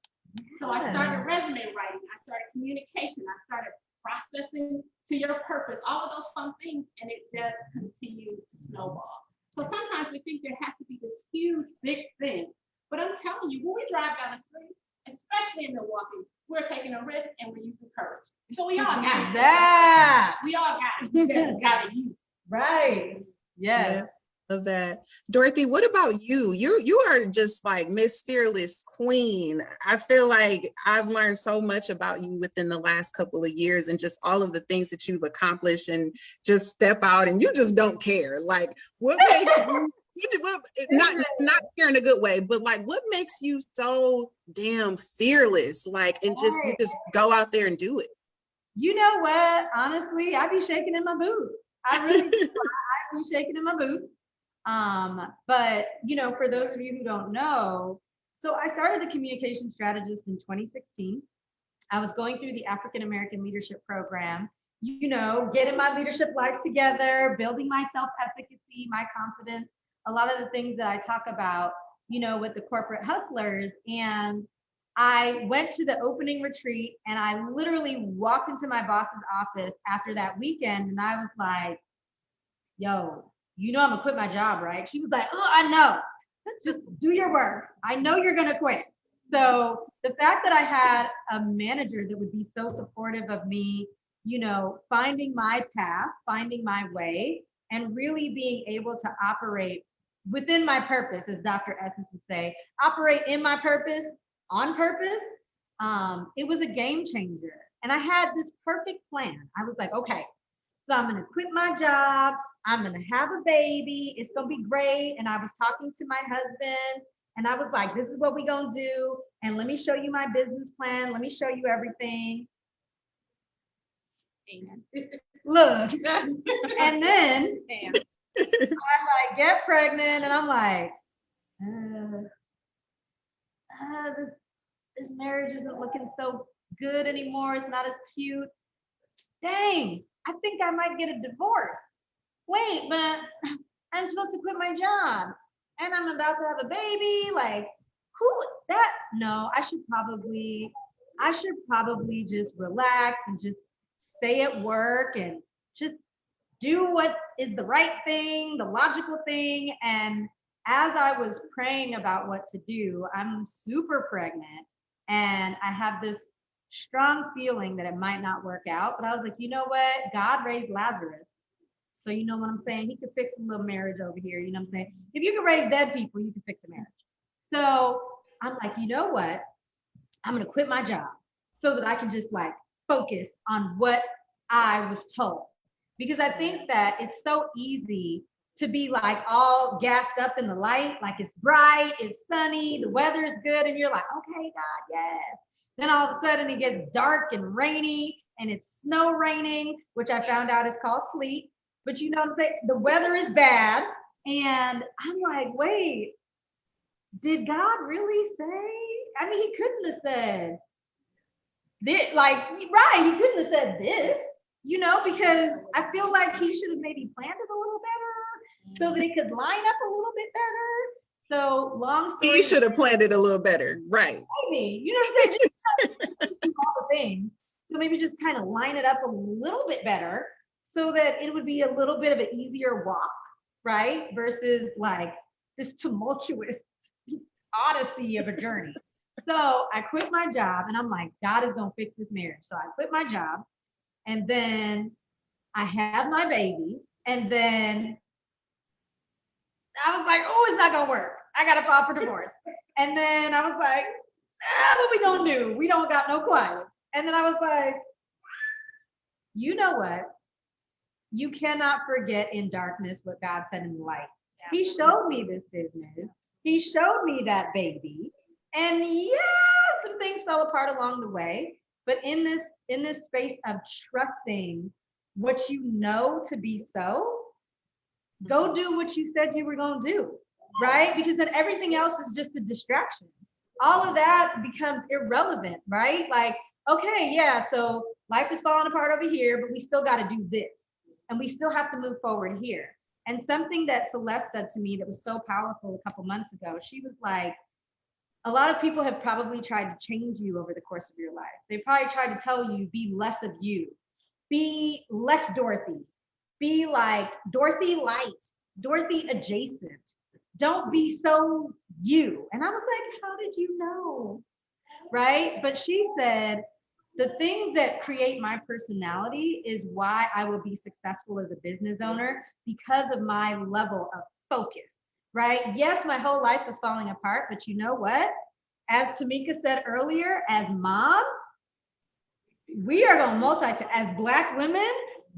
So I started resume writing. I started communication. I started processing to your purpose, all of those fun things, and it just continued to snowball. So sometimes we think there has to be this huge, big thing. But I'm telling you, when we drive down the street, especially in Milwaukee, we're taking a risk and we're using courage. So we all got it. That. We all got it. We just got to use it. Right. Yes. Yeah, love that. Dorothy, what about you? You are just like Miss Fearless Queen. I feel like I've learned so much about you within the last couple of years and just all of the things that you've accomplished and just step out and you just don't care. Like what makes not care in a good way, but like what makes you so damn fearless? Like and just you just go out there and do it. You know what? Honestly, I be shaking in my boots. I really do. I be shaking in my boots. But you know, for those of you who don't know, so I started the Communication Strategist in 2016. I was going through the African American Leadership Program, you know, getting my leadership life together, building my self-efficacy, my confidence, a lot of the things that I talk about, you know, with the corporate hustlers. And I went to the opening retreat and I literally walked into my boss's office after that weekend and I was like, yo, you know I'm gonna quit my job, right? She was like, oh, I know. Just do your work. I know you're gonna quit. So the fact that I had a manager that would be so supportive of me, you know, finding my path, finding my way, and really being able to operate within my purpose, as Dr. Essence would say, operate in my purpose, on purpose, it was a game changer. And I had this perfect plan. I was like, okay, so I'm gonna quit my job, I'm gonna have a baby, it's gonna be great. And I was talking to my husband and I was like, this is what we gonna do. And let me show you my business plan. Let me show you everything. Look, and then I like get pregnant and I'm like, this marriage isn't looking so good anymore. It's not as cute. Dang, I think I might get a divorce. Wait, but I'm supposed to quit my job and I'm about to have a baby. Like, who that? No, I should probably just relax and just stay at work and just do what is the right thing, the logical thing. And as I was praying about what to do, I'm super pregnant and I have this strong feeling that it might not work out. But I was like, you know what? God raised Lazarus. So you know what I'm saying? He could fix a little marriage over here. You know what I'm saying? If you could raise dead people, you could fix a marriage. So I'm like, you know what? I'm going to quit my job so that I can just like focus on what I was told. Because I think that it's so easy to be like all gassed up in the light, like it's bright, it's sunny, the weather is good, and you're like, okay, God, yes. Then all of a sudden it gets dark and rainy, and it's snow raining, which I found out is called sleet. But you know what I'm saying? The weather is bad, and I'm like, wait, did God really say? I mean, he couldn't have said this, like, right, he couldn't have said this. You know, because I feel like he should have maybe planned it a little better so that it could line up a little bit better. So long story. He should have planned it a little better, right? Maybe, you know what I'm saying? Just do all the things. So maybe just kind of line it up a little bit better so that it would be a little bit of an easier walk, right? Versus like this tumultuous odyssey of a journey. So I quit my job and I'm like, God is going to fix this marriage. So I quit my job. And then I have my baby. And then I was like, oh, it's not gonna work. I gotta file for divorce. And then I was like, what we gonna do? We don't got no clients. And then I was like, you know what? you cannot forget in darkness what God said in the light. He showed me this business. He showed me that baby. And yeah, some things fell apart along the way. But in this space of trusting what you know to be so, go do what you said you were going to do, right? Because then everything else is just a distraction. All of that becomes irrelevant, right? Like, okay, yeah, so life is falling apart over here, but we still got to do this. And we still have to move forward here. And something that Celeste said to me that was so powerful a couple months ago, she was like, a lot of people have probably tried to change you over the course of your life. They probably tried to tell you, be less of you, be less Dorothy, be like Dorothy light, Dorothy adjacent. Don't be so you. And I was like, how did you know? Right? But she said, the things that create my personality is why I will be successful as a business owner, because of my level of focus, right? Yes, my whole life was falling apart, but you know what? As Tamika said earlier, as moms, we are going to multitask. As Black women,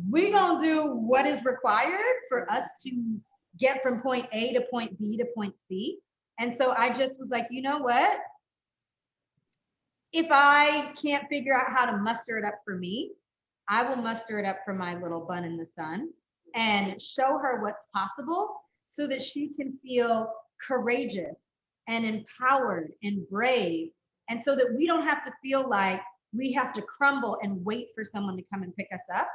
we're going to do what is required for us to get from point A to point B to point C. And so I just was like, you know what? If I can't figure out how to muster it up for me, I will muster it up for my little bun in the sun and show her what's possible so that she can feel courageous and empowered and brave. And so that we don't have to feel like we have to crumble and wait for someone to come and pick us up.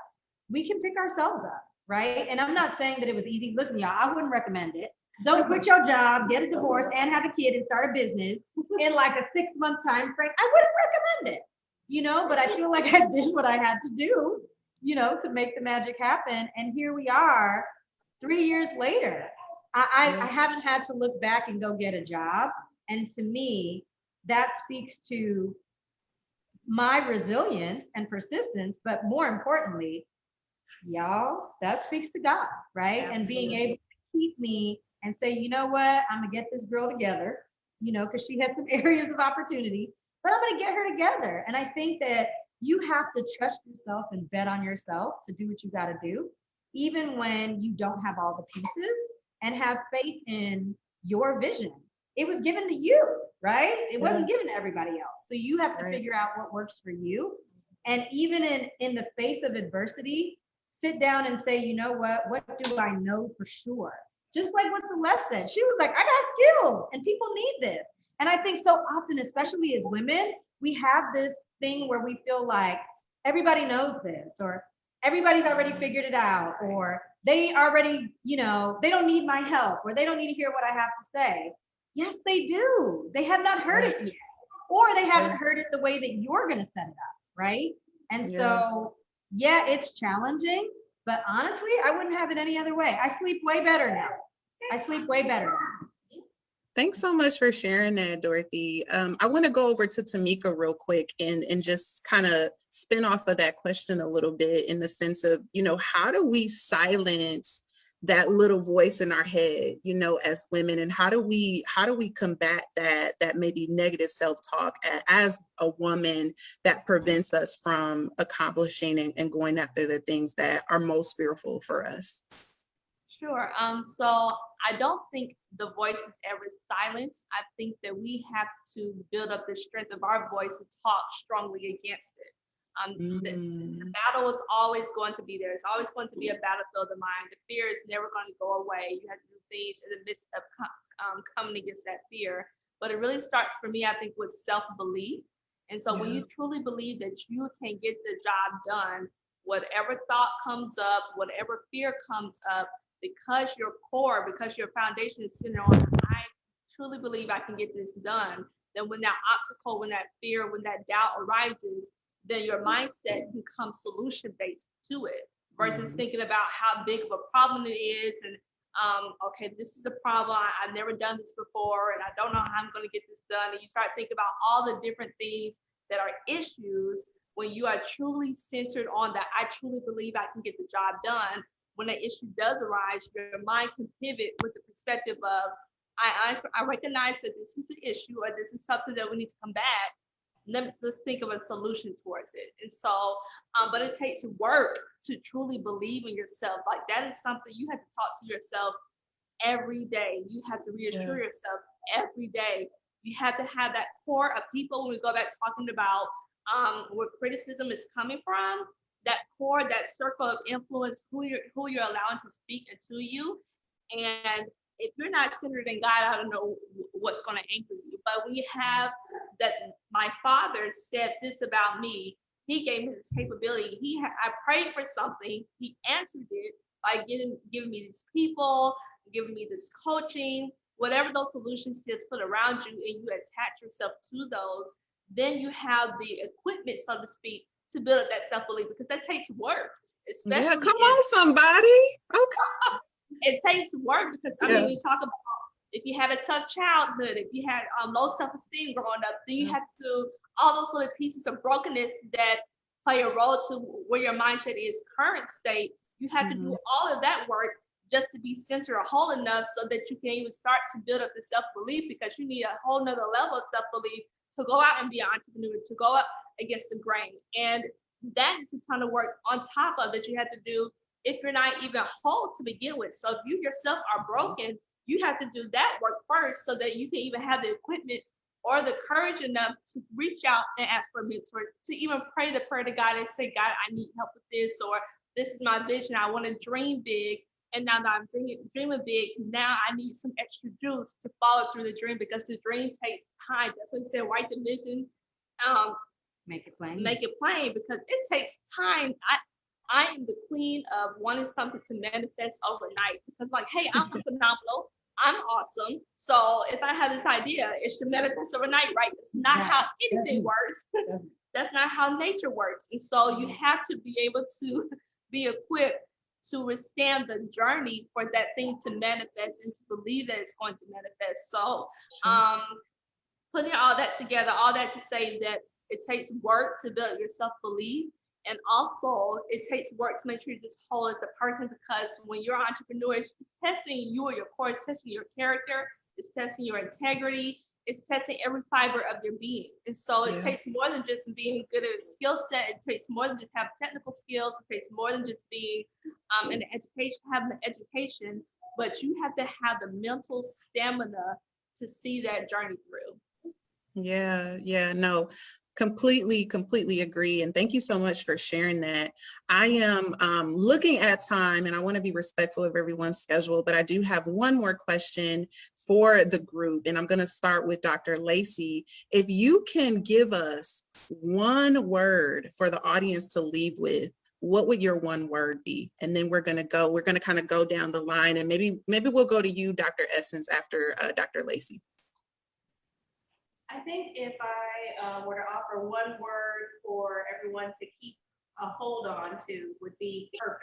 We can pick ourselves up, right? And I'm not saying that it was easy. Listen, y'all, I wouldn't recommend it. Don't quit your job, get a divorce, and have a kid and start a business in like a 6-month time frame. I wouldn't recommend it, but I feel like I did what I had to do, to make the magic happen. And here we are 3 years later. I haven't had to look back and go get a job. And to me, that speaks to my resilience and persistence, but more importantly, y'all, that speaks to God, right? Absolutely. And being able to keep me and say, you know what, I'm gonna get this girl together, because she had some areas of opportunity, but I'm gonna get her together. And I think that you have to trust yourself and bet on yourself to do what you gotta do, even when you don't have all the pieces, and have faith in your vision. It was given to you, right? It wasn't given to everybody else. So you have to figure out what works for you. And even in the face of adversity, sit down and say, you know what do I know for sure? Just like what Celeste said, she was like, I got skills and people need this. And I think so often, especially as women, we have this thing where we feel like everybody knows this, or everybody's already figured it out, or they already, they don't need my help, or they don't need to hear what I have to say. Yes, they do. They have not heard it yet, or they haven't heard it the way that you're going to set it up, right? And so, it's challenging, but honestly, I wouldn't have it any other way. I sleep way better now. Thanks so much for sharing that, Dorothy. I want to go over to Tamika real quick and just kind of spin off of that question a little bit, in the sense of, how do we silence that little voice in our head, as women, and how do we combat that maybe negative self-talk as a woman that prevents us from accomplishing and going after the things that are most fearful for us? Sure. So I don't think the voice is ever silenced. I think that we have to build up the strength of our voice to talk strongly against it. The battle is always going to be there. It's always going to be a battlefield of the mind. The fear is never going to go away. You have to do things in the midst of coming against that fear. But it really starts for me, I think, with self-belief. And so when you truly believe that you can get the job done, whatever thought comes up, whatever fear comes up, because your core, because your foundation is centered on, I truly believe I can get this done, then when that obstacle, when that fear, when that doubt arises, then your mindset can come solution-based to it, versus thinking about how big of a problem it is, and okay, this is a problem, I've never done this before, and I don't know how I'm going to get this done. And you start thinking about all the different things that are issues, when you are truly centered on that, I truly believe I can get the job done. When an issue does arise, your mind can pivot with the perspective of, I recognize that this is an issue, or this is something that we need to combat, let's think of a solution towards it. And so, but it takes work to truly believe in yourself. Like that is something you have to talk to yourself every day. You have to reassure yourself every day. You have to have that core of people. When we go back talking about where criticism is coming from, that core, that circle of influence, who you're allowing to speak into you. And if you're not centered in God, I don't know what's going to anchor you. But when you have that, my father said this about me, he gave me this capability. I prayed for something, he answered it by giving me these people, giving me this coaching, whatever those solutions he has put around you, and you attach yourself to those, then you have the equipment, so to speak, to build up that self-belief, because that takes work. Especially yeah, come on, somebody. Okay. It takes work because, I mean, we talk about if you had a tough childhood, if you had low self-esteem growing up, then you have to, all those little pieces of brokenness that play a role to where your mindset is current state, you have to do all of that work just to be centered or whole enough so that you can even start to build up the self-belief, because you need a whole nother level of self-belief to go out and be an entrepreneur, to go up against the grain. And that is a ton of work on top of that you have to do if you're not even whole to begin with. So if you yourself are broken, you have to do that work first so that you can even have the equipment or the courage enough to reach out and ask for a mentor, to even pray the prayer to God and say, God, I need help with this, or this is my vision. I want to dream big. And now that I'm dreaming big, now I need some extra juice to follow through the dream, because the dream takes time. That's what he said, write the vision, Make it plain. make it plain, because it takes time. I am the queen of wanting something to manifest overnight, because like, hey, I'm phenomenal. I'm awesome. So if I have this idea, it should manifest overnight, right? That's not how anything works. That's not how nature works. And so you have to be able to be equipped to withstand the journey for that thing to manifest and to believe that it's going to manifest. So putting all that together, all that to say that it takes work to build your self-belief. And also it takes work to make sure you're just whole as a person, because when you're an entrepreneur, it's testing you or your core, it's testing your character, it's testing your integrity, it's testing every fiber of your being. And so it takes more than just being good at a skill set. It takes more than just having technical skills. It takes more than just being in the education, having the education, but you have to have the mental stamina to see that journey through. Yeah, no, completely agree. And thank you so much for sharing that. I am looking at time, and I want to be respectful of everyone's schedule, but I do have one more question for the group. And I'm going to start with Dr. Lacey. If you can give us one word for the audience to leave with, what would your one word be? And then we're going to kind of go down the line, and maybe we'll go to you, Dr. Essence, after Dr. Lacey. I think if I were to offer one word for everyone to keep a hold on to would be purpose,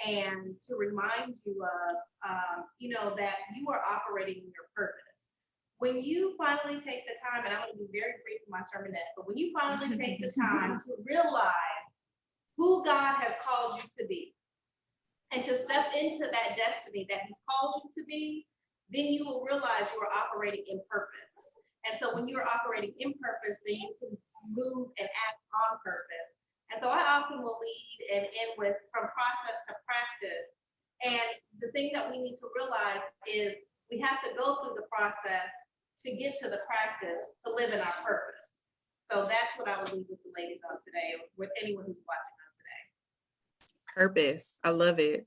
and to remind you of, that you are operating in your purpose. When you finally take the time, and I'm going to be very brief in my sermonette, but when you finally take the time to realize who God has called you to be, and to step into that destiny that He's called you to be, then you will realize you are operating in purpose. And so when you're operating in purpose, then you can move and act on purpose. And so I often will lead and end with from process to practice. And the thing that we need to realize is we have to go through the process to get to the practice to live in our purpose. So that's what I would leave with the ladies on today, with anyone who's watching on today. Purpose. I love it.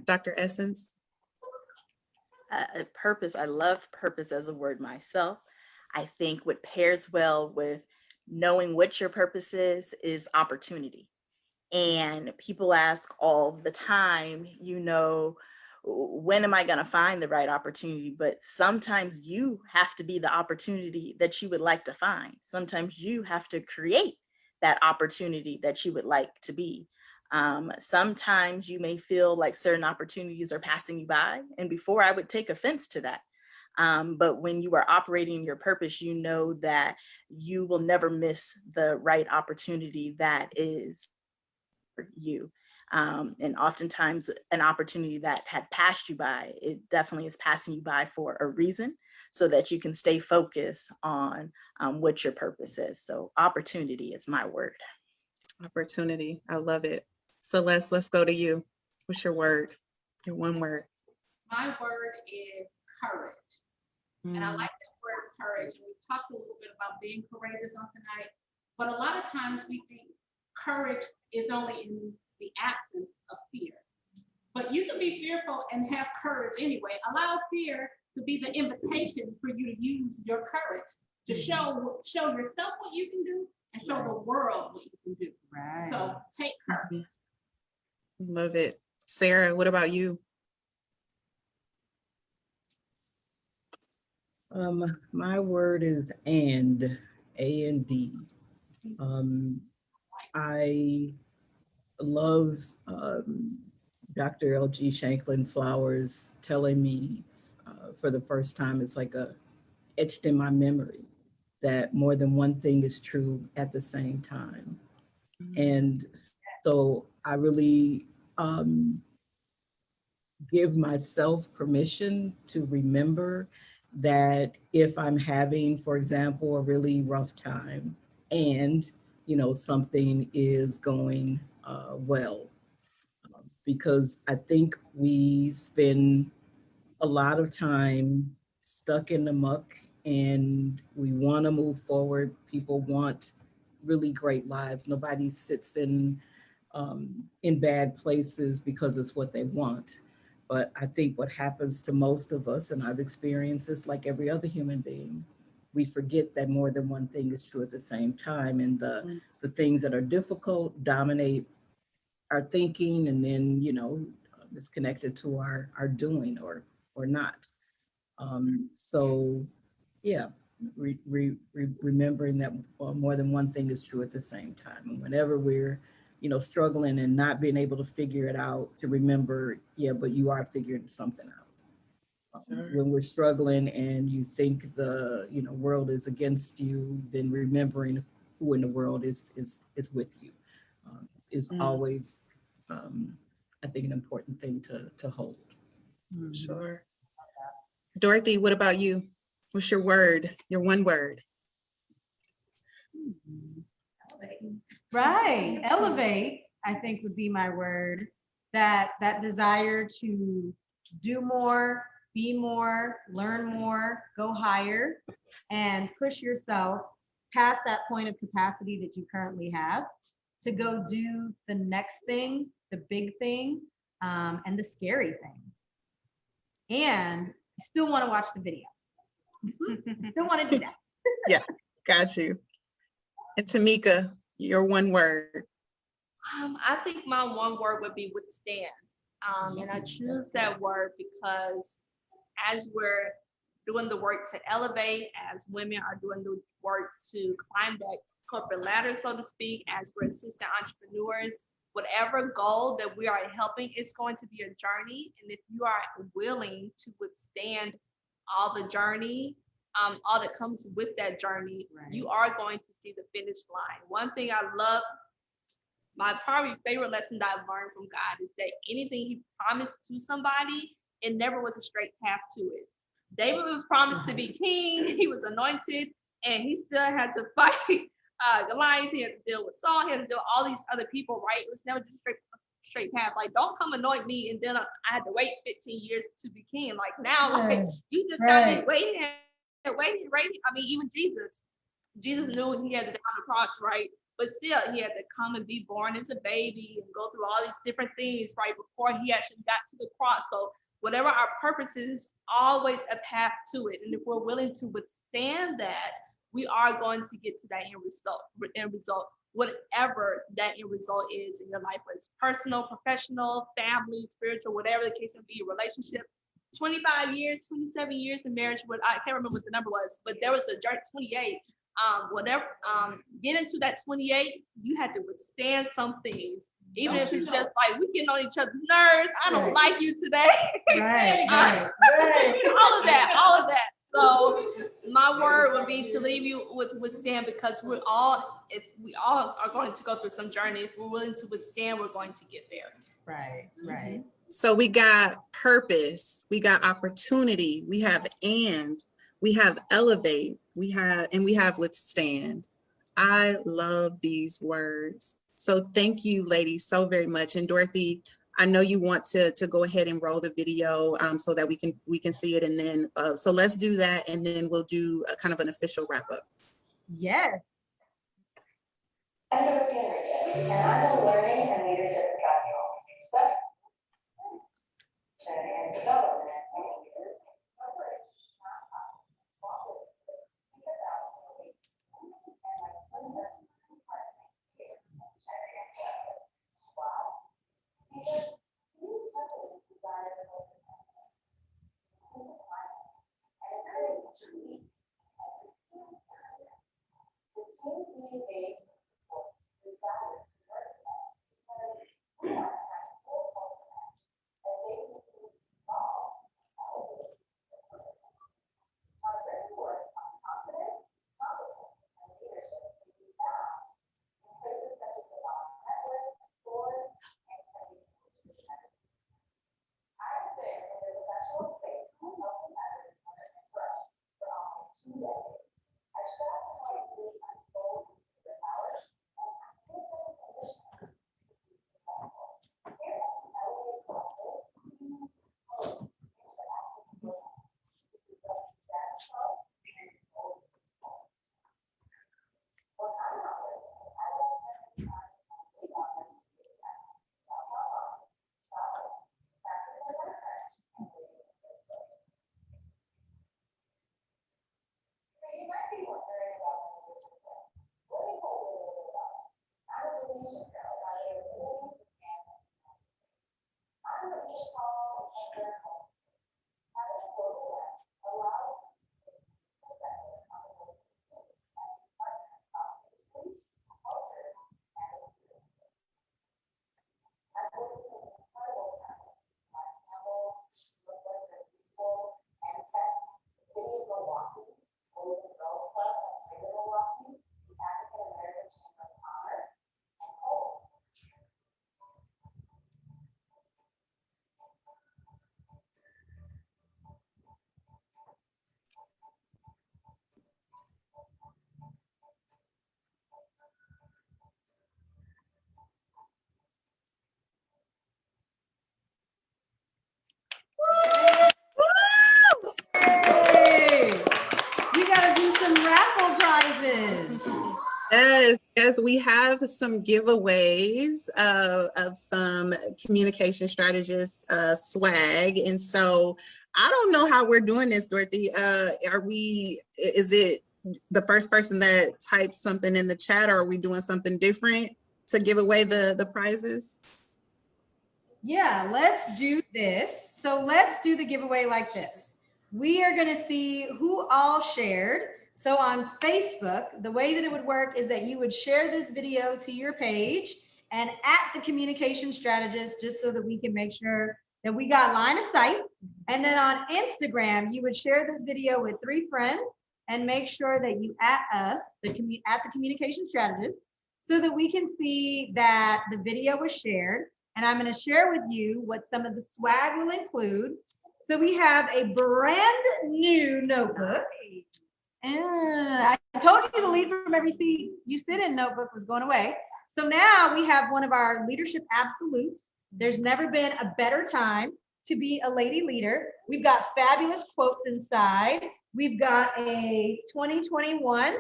Dr. Essence? Purpose. I love purpose as a word myself. I think what pairs well with knowing what your purpose is opportunity. And people ask all the time, when am I going to find the right opportunity? But sometimes you have to be the opportunity that you would like to find. Sometimes you have to create that opportunity that you would like to be. Sometimes you may feel like certain opportunities are passing you by. And before, I would take offense to that. But when you are operating your purpose, you know that you will never miss the right opportunity that is for you. And oftentimes an opportunity that had passed you by, it definitely is passing you by for a reason. so that you can stay focused on what your purpose is. So opportunity is my word. Opportunity. I love it. Celeste, let's go to you. What's your word? Your one word. My word is courage. And I like that word courage. And we've talked a little bit about being courageous on tonight. But a lot of times we think courage is only in the absence of fear. But you can be fearful and have courage anyway. Allow fear to be the invitation for you to use your courage to show yourself what you can do and show the world what you can do. Right. So take courage. Love it. Sarah, what about you? My word is and, A-N-D. I love Dr. L.G. Shanklin Flowers telling me for the first time, it's like etched in my memory, that more than one thing is true at the same time. And so I really give myself permission to remember that if I'm having, for example, a really rough time and, something is going well, because I think we spend a lot of time stuck in the muck and we want to move forward. People want really great lives. Nobody sits in bad places because it's what they want. But I think what happens to most of us, and I've experienced this like every other human being, we forget that more than one thing is true at the same time. And the things that are difficult dominate our thinking, and then, it's connected to our doing or not. So yeah, remembering that more than one thing is true at the same time. And whenever we're, struggling and not being able to figure it out, to remember, yeah, but you are figuring something out. When we're struggling and you think the, world is against you, then remembering who in the world is with you is always, I think, an important thing to hold. Sure. Dorothy, what about you? What's your word? Your one word? Right. Elevate, I think, would be my word. That desire to do more, be more, learn more, go higher, and push yourself past that point of capacity that you currently have to go do the next thing, the big thing, and the scary thing. And I still want to watch the video. Still want to do that. Yeah, got you. And Tamika, your one word. I think my one word would be withstand. And I choose that word because as we're doing the work to elevate, as women are doing the work to climb that corporate ladder, so to speak, as we're assistant entrepreneurs, whatever goal that we are helping, it's going to be a journey. And if you are willing to withstand all the journey, all that comes with that journey, you are going to see the finish line. One thing I love, my probably favorite lesson that I've learned from God is that anything he promised to somebody, it never was a straight path to it. David was promised to be king, he was anointed, and he still had to fight Goliath, he had to deal with Saul, he had to deal with all these other people, right? It was never just a straight path. Like, don't come anoint me and then I had to wait 15 years to be king. Like now, like you just gotta be waiting. I mean, even Jesus knew he had to die on the cross, right? But still, he had to come and be born as a baby and go through all these different things, right, before he actually got to the cross. So whatever our purpose is, always a path to it. And if we're willing to withstand that, we are going to get to that end result, whatever that end result is in your life, whether it's personal, professional, family, spiritual, whatever the case may be, relationship. 25 years, 27 years in marriage, but I can't remember what the number was, but there was a 28. Getting to that 28, you had to withstand some things, even if it's just like we getting on each other's nerves. I don't like you today. All of that. So my word would be to leave you with withstand, because if we all are going to go through some journey, if we're willing to withstand, we're going to get there. Right. So we got purpose, we got opportunity, we have and. we have elevate, we have withstand. I love these words. So thank you, ladies, so very much. And Dorothy, I know you want to go ahead and roll the video so that we can see it. And then, so let's do that. And then we'll do a kind of an official wrap up. Yes. I'm Dorothy Enriquez, and I'm a learning and leadership professional. Expect training and development and leaders. Hey, we gotta do some raffle prizes. Yes, we have some giveaways of some communication strategist swag. And so I don't know how we're doing this, Dorothy. Is it the first person that types something in the chat, or are we doing something different to give away the prizes? Yeah, let's do this. So let's do the giveaway like this. We are going to see who all shared. So on Facebook, the way that it would work is that you would share this video to your page and at the Communication Strategist, just so that we can make sure that we got line of sight. And then on Instagram, you would share this video with 3 friends and make sure that you at us, at the Communication Strategist, so that we can see that the video was shared. And I'm going to share with you what some of the swag will include. So we have a brand new notebook. And I told you the lead from every seat you sit in notebook was going away. So now we have one of our leadership absolutes. There's never been a better time to be a lady leader. We've got fabulous quotes inside. We've got a 2021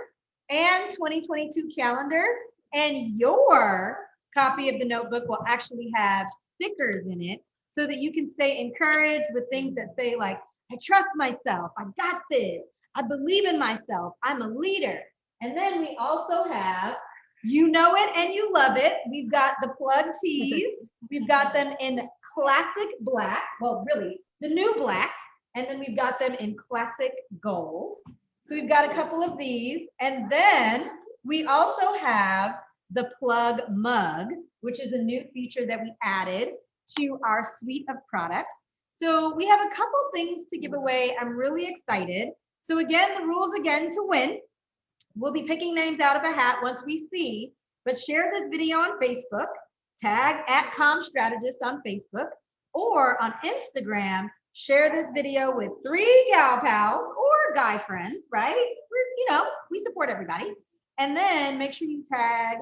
and 2022 calendar. And your copy of the notebook will actually have stickers in it so that you can stay encouraged with things that say like, I trust myself, I got this, I believe in myself, I'm a leader. And then we also have, you know it and you love it. We've got the plug tees. We've got them in classic black, well, really the new black. And then we've got them in classic gold. So we've got a couple of these. And then we also have the plug mug, which is a new feature that we added to our suite of products. So we have a couple things to give away. I'm really excited. So again, the rules again to win. We'll be picking names out of a hat once we see, but share this video on Facebook, tag at @comstrategist on Facebook, or on Instagram, share this video with 3 gal pals or our guy friends, right? We support everybody. And then make sure you tag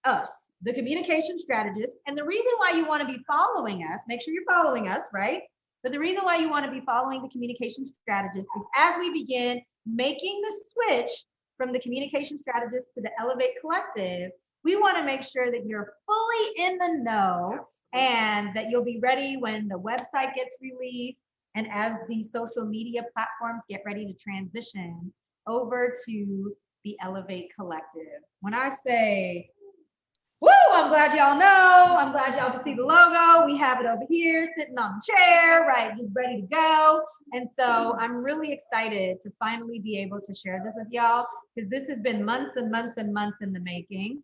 us, the Communication Strategist. And the reason why you want to be following us, make sure you're following us, right? But the reason why you want to be following the Communication Strategist is as we begin making the switch from the Communication Strategist to the Ellevate Collective, we want to make sure that you're fully in the know and that you'll be ready when the website gets released and as the social media platforms get ready to transition over to the Ellevate Collective. When I say, woo, I'm glad y'all know. I'm glad y'all can see the logo. We have it over here sitting on the chair, right, just ready to go. And so I'm really excited to finally be able to share this with y'all because this has been months and months and months in the making.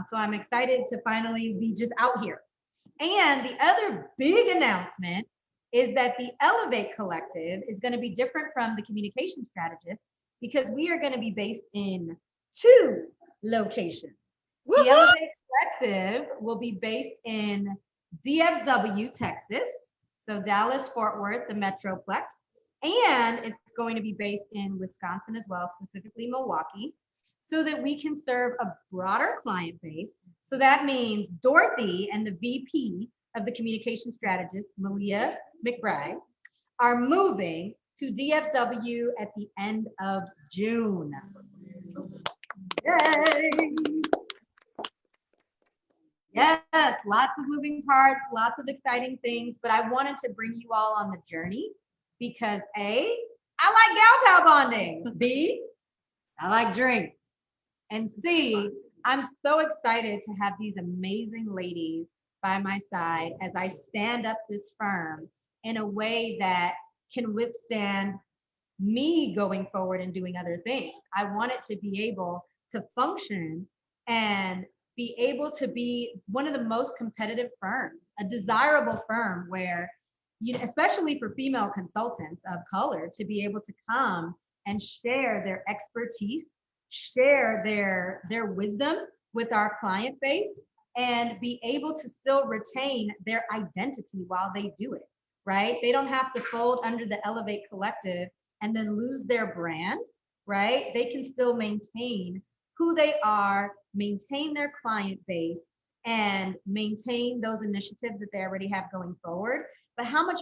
So I'm excited to finally be just out here. And the other big announcement is that the Ellevate Collective is going to be different from the Communication Strategist because we are going to be based in 2 locations. The Ellevate Collective will be based in DFW, Texas, so Dallas, Fort Worth, the Metroplex, and it's going to be based in Wisconsin as well, specifically Milwaukee, so that we can serve a broader client base. So that means Dorothy and the VP of the Communication Strategist, Malia McBride, are moving to DFW at the end of June. Yay! Yes, lots of moving parts, lots of exciting things, but I wanted to bring you all on the journey because A, I like gal pal bonding. B, I like drinks. And C, I'm so excited to have these amazing ladies by my side as I stand up this firm in a way that can withstand me going forward and doing other things. I want it to be able to function and be able to be one of the most competitive firms, a desirable firm where, especially for female consultants of color, to be able to come and share their expertise, share their wisdom with our client base, and be able to still retain their identity while they do it, right? They don't have to fold under the Ellevate Collective and then lose their brand, right? They can still maintain who they are, maintain their client base, and maintain those initiatives that they already have going forward. But how much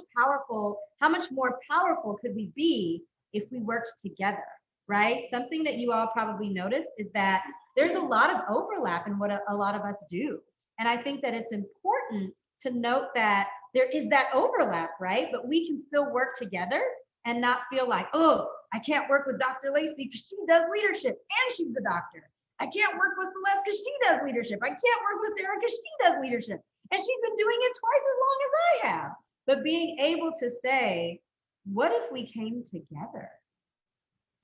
more powerful could we be if we worked together, right? Something that you all probably noticed is that there's a lot of overlap in what a lot of us do. And I think that it's important to note that there is that overlap, right? But we can still work together and not feel like, oh, I can't work with Dr. Lacey because she does leadership and she's the doctor. I can't work with Celeste because she does leadership. I can't work with Sarah because she does leadership. And she's been doing it twice as long as I have. But being able to say, what if we came together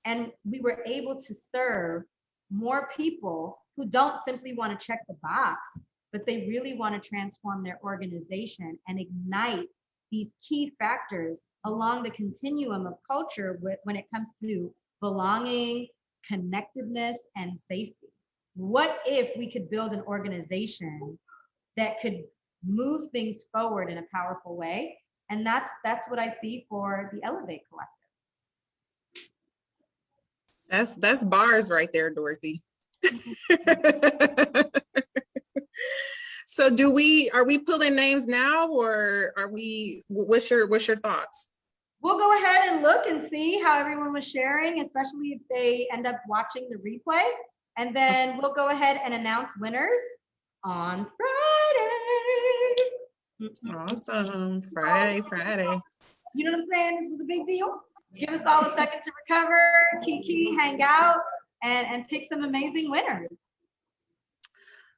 and we were able to serve more people who don't simply want to check the box, but they really want to transform their organization and ignite these key factors along the continuum of culture when it comes to belonging, connectedness, and safety. What if we could build an organization that could move things forward in a powerful way? And that's what I see for the Ellevate Collective. That's bars right there, Dorothy. So are we pulling names now, or what's your thoughts? We'll go ahead and look and see how everyone was sharing, especially if they end up watching the replay. And then we'll go ahead and announce winners on Friday. Awesome. Friday. You know what I'm saying? This was a big deal. Give us all a second to recover, kiki, hang out, and pick some amazing winners.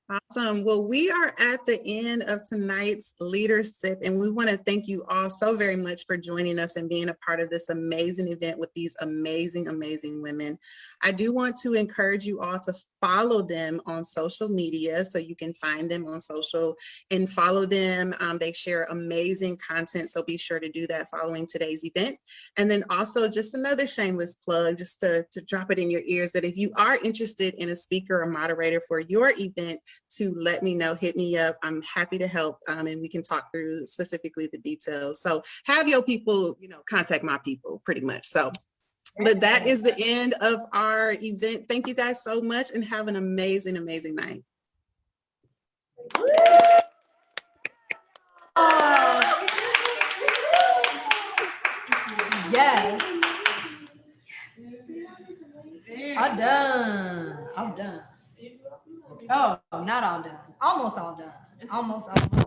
Awesome. Well, we are at the end of tonight's LeaderSIP, and we want to thank you all so very much for joining us and being a part of this amazing event with these amazing, amazing women. I do want to encourage you all to follow them on social media, so you can find them on social and follow them. They share amazing content, so be sure to do that following today's event. And then also just another shameless plug, just to drop it in your ears, that if you are interested in a speaker or moderator for your event, to let me know, hit me up. I'm happy to help, and we can talk through specifically the details. So have your people, contact my people pretty much. So But that is the end of our event. Thank you guys so much and have an amazing, amazing night. Yes. I'm done. I'm done. Oh, not all done. Almost all done. Almost all done.